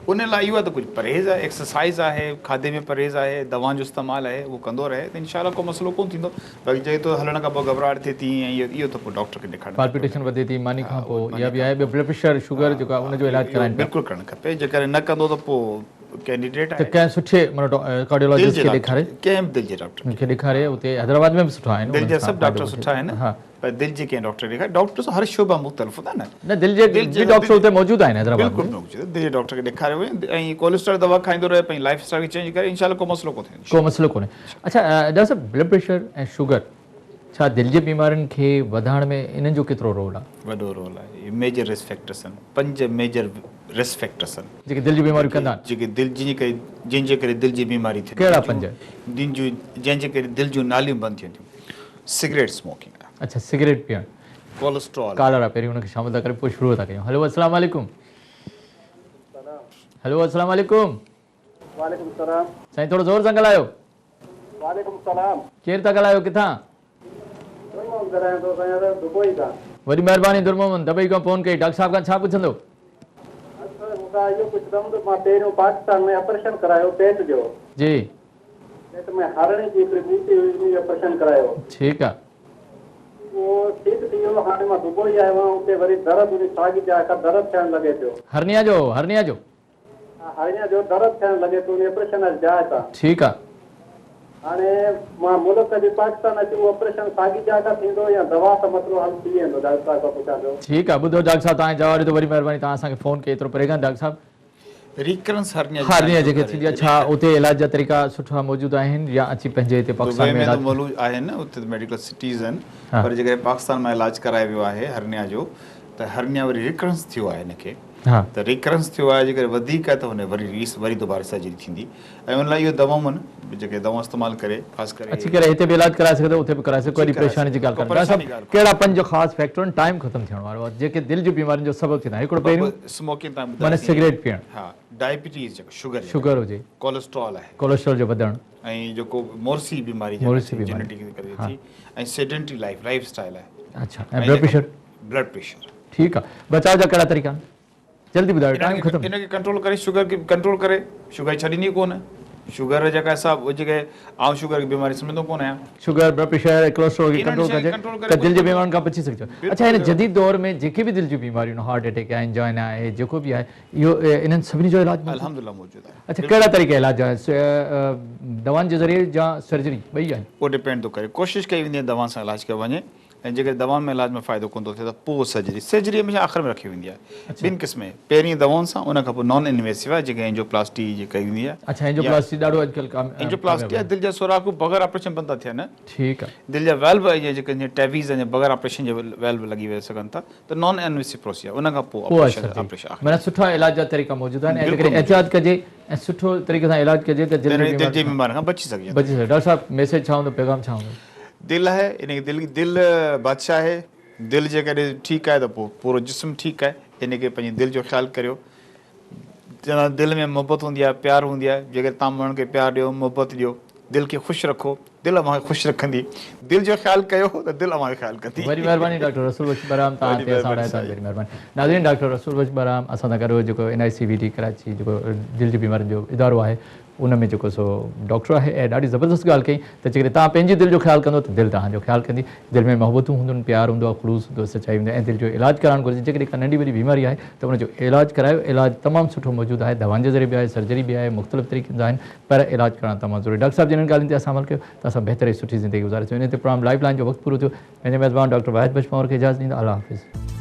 उन लाइ इहो आहे त कुझु परहेज़ आहे, एक्सरसाइज़ आहे, खाधे में परहेज़ आहे, दवा जो इस्तेमालु आहे, उहो कंदो रहे त इंशाल्लाह को मसइलो कोन थींदो। बाक़ी चए थो हलण खां पोइ घबराहट थिए थी ऐं इहो त पोइ डॉक्टर खे ॾेखारणु, पाल्पिटेशन वधे थी मानी खां पोइ, इहा बि आहे। ॿियो ब्लड प्रेशर शुगर जेको आहे उनजो इलाजु कराइणु बिल्कुलु करणु खपे। जेकर न कंदो त पोइ कैंडिडेट आहे त कंहिं सुठे कार्डियोलॉजिस्ट खे ॾेखारे, कंहिं बि दिलि जे डॉक्टर खे ॾेखारे। उते हैदराबाद में बि सुठा आहिनि, दिलि जा सभु डॉक्टर सुठा आहिनि। पर दिलि जे कंहिं डॉक्टर ॾेखारे, डॉक्टर हर शोबा मुख़्तलिफ़ हूंदा न। दिलि जे बि डॉक्टर उते मौजूदु आहिनि हैदराबाद में। बिल्कुलु मौजूदु, दिलि जे डॉक्टर खे ॾेखारे वञे ऐं कोलेस्ट्रॉल दवा खाईंदो रहे, पंहिंजी लाइफ स्टाइल खे चेंज करे, इंशाल्लाह को मसइलो कोन्हे। को मसइलो कोन्हे। अच्छा डॉक्टर साहिब, ब्लड प्रेशर ऐं शुगर छा दिलि जे बीमारियुनि खे वधाइण में इन्हनि जो केतिरो रोल आहे? वॾो रोल आहे। मेजर रिस्क फैक्टर्स आहिनि, 5 मेजर रिस्क फैक्टर्स आहिनि जेके दिलि जी बीमारियूं कंदा आहिनि। जेके दिलि जंहिंजे करे दिलि जी बीमारी थिए। कहिड़ा 5? जंहिंजे करे दिलि जूं नालियूं बंदि थियनि थियूं। सिगरेट स्मोकिंग आहे। अच्छा, सिगरेट पीअणु, कोलेस्ट्रॉल, कॉलर आहे। पहिरीं हुनखे शामिल था करे पोइ शुरू था कयूं। हेलो, अस्सलाम वालेकुम। हेलो, अस्सलाम वालेकुम। वालेकुम सलाम। साईं थोरो ज़ोर सां ॻाल्हायो। वालेकुम सलाम। केरु था ॻाल्हायो? किथां? वॾी महिरबानी दुर मोहम्मद दबई खां फ़ोन कई डॉक्टर साहब खां छा पुछंदो? मूंखां इहो पुछंदुमि त मां पहिरियों पाकिस्तान में ऑपरेशन करायो पेट जो, जी पेट में हरणे जी हिकिड़ी बूटी हुई, उनजो ऑपरेशन करायो। ठीकु आहे। उहो ठीकु थी वियो। हाणे मां दुबई आयो आहियां, उते वरी दर्द उन साॻी जाइ खां दर्द थियण लॻे पियो। हरनिया जो हरनिया जो दर्द थियण लॻे पियो उन ऑपरेशन जी जाइ सां। ठीकु आहे। हाणे मां मुल्क जे पाकिस्तान अची उहो ऑपरेशन साॻी जाइ खां थींदो या दवा सां मसइलो हल थी वेंदो? डॉक्टर साहिब खां पुछां पियो। ठीकु आहे, ॿुधो डॉक्टर साहब तव्हांखे जवाबु ॾिठो, वरी महिरबानी तव्हां असांखे फ़ोन कई एतिरो परे खां। डॉक्टर साहब रिकरेंस हरनिया जेके थींदी आहे, छा उते इलाज जा तरीक़ा सुठा मौजूदु आहिनि या अची पंहिंजे हिते पाकिस्तान में मौजूदु आहिनि? उते मेडिकल सिटीज़ आहिनि, पर जेकॾहिं पाकिस्तान में इलाजु करायो वियो आहे हरनिया जो, त हरनिया वरी रिकरेंस थियो आहे हिनखे, त रिकरेंस थियो आहे जेकॾहिं वधीक आहे त हुन वरी दोबारा सर्जरी थींदी। ऐं उन लाइ इहो दवाऊं आहिनि जेके दवाऊं इस्तेमालु करे ख़ासि करे अची करे हिते बि इलाजु कराए सघंदो, उते बि कराए सघो, कोई परेशानी जी ॻाल्हि कोन्हे। कहिड़ा 5 ख़ासि फैक्टर आहिनि टाइम ख़तमु थियण वारो आहे जेके दिलि जूं बीमारियुनि जो सबबु थींदा? हिकिड़ो पहिरियों स्मोकिंग, माना सिगरेट पीअणु, हा, डायबिटीज़ जेको शुगर हुजे, कोलेस्ट्रॉल आहे, कोलेस्ट्रॉल जो वधणु, ऐं जेको मोरसी बीमारी जेनेटिक करे थी, ऐं सेडेंटरी लाइफ स्टाइल आहे। अच्छा, ऐं ब्लड प्रेशर। ठीकु आहे, बचाव जा कहिड़ा तरीक़ा आहिनि? जल्दी ॿुधायो, टाइम ख़तमु। इनखे कंट्रोल करे, शुगर खे कंट्रोल करे, शुगर छॾींदी कोन। शुगर जेका हिसाब जेके आउं शुगर की बीमारी सम्झंदो कोन आहियां। शुगर, ब्लड प्रेशर, कोलेस्ट्रॉल खे कंट्रोल कजे त दिलि जे बीमारियुनि खां बची सघिजो। अच्छा, हिन जदीद दौर में जेके बि दिलि जूं बीमारियूं आहिनि, हार्ट अटैक आहे, एंजाइना आहे, जेको बि आहे, इहो इन्हनि सभिनी जो इलाजु अल्हम्दुलिल्लाह मौजूदु आहे। अच्छा, कहिड़ा तरीक़े इलाज आहे? दवाउनि जे ज़रिए या सर्जरी ॿई आहिनि? उहो डिपेंड थो करे, कोशिशि कई वेंदी आहे दवा सां इलाजु कयो वञे, ऐं जेकर दवाउनि में इलाज में फ़ाइदो कोन थो थिए त पोइ सर्जरी हमेशह आख़िर में रखी वेंदी आहे। ॿिनि क़िस्म, पहिरीं दवाउनि सां, उन खां पोइ नॉन इन्वेसिव आहे जेके एंजियोप्लास्टी जे कई वेंदी आहे। अच्छा, एंजियोप्लास्टी ॾाढो अॼुकल्ह एंजियोप्लास्टी आहे, दिलि जा सुराख बग़ैर ऑपरेशन बंदि था थियनि। ठीकु आहे। दिलि जा वेल्व जेके टेवीज़ आहिनि बग़ैर ऑपरेशन जे वेल्व लॻी वेही सघनि था, त नॉन इन्वेसिव प्रोसीजर, उन खां पोइ ऑपरेशन। माना सुठा इलाज जा तरीक़ा मौजूदु आहिनि, ऐं जेकॾहिं एहतियात कजे ऐं सुठो तरीक़े सां इलाजु कजे त दिलि जी बीमारी खां बची सघिजे। डॉक्टर साहब मैसेज छा हूंदो, पैगाम छा हूंदो? दिलि आहे, इनखे दिलि बादशाह आहे। दिलि जेकॾहिं ठीकु आहे त पोइ पूरो जिस्म ठीकु आहे। इनखे पंहिंजी दिलि जो ख़्यालु करियो। दिलि में मोहबत हूंदी आहे, प्यारु हूंदी आहे, जेकर तव्हां माण्हुनि खे प्यारु ॾियो, मोहबत ॾियो, दिलि खे ख़ुशि रखो, दिलि अव्हांखे ख़ुशि रखंदी। दिलि जो ख़्यालु कयो त दिलि अव्हांखे ख़्यालु कंदी। वरी महिरबानी डॉक्टर रसूल बख्श बराम, तव्हां ते असां वटि वरी महिरबानी। नाज़रीन, डॉक्टर रसूल बख्श बराम असां सां गॾु जेको NICVT कराची जेको दिलि जी बीमारियुनि जो इदारो आहे, उन में जेको सो डॉक्टर आहे, ऐं ॾाढी ज़बरदस्त ॻाल्हि कई त जेकॾहिं तव्हां पंहिंजी दिलि जो ख़्यालु कंदो त दिलि तव्हांजो ख़्यालु कंदी। दिलि में मोहबतूं हूंदियूं, प्यारु हूंदो आहे, ख़ुलूस हूंदो, सचाई हूंदी आहे, ऐं दिलि जो इलाजु कराइणु घुरिजे। जेकॾहिं का नंढी वॾी बीमारी आहे त उनजो इलाजु करायो। इलाजु तमामु सुठो मौजूदु आहे, दवाउनि जे ज़रिए बि आहे, सर्जरी बि आहे, मुख़्तलिफ़ तरीक़नि जा आहिनि, पर इलाजु करणु तमामु ज़रूरी। डॉक्टर साहब जिन ॻाल्हियुनि ते असां अमल कयो त असां बहितर ऐं सुठी ज़िंदगी गुज़ारे सघूं। इन ते प्रोग्राम लाइफ लाइन जो वक़्तु पूरो थियो। पंहिंजे मेज़बान डॉक्टर वाहिद बशपावर खे इजाज़त ॾींदा। अल्लाह हाफ़िज़।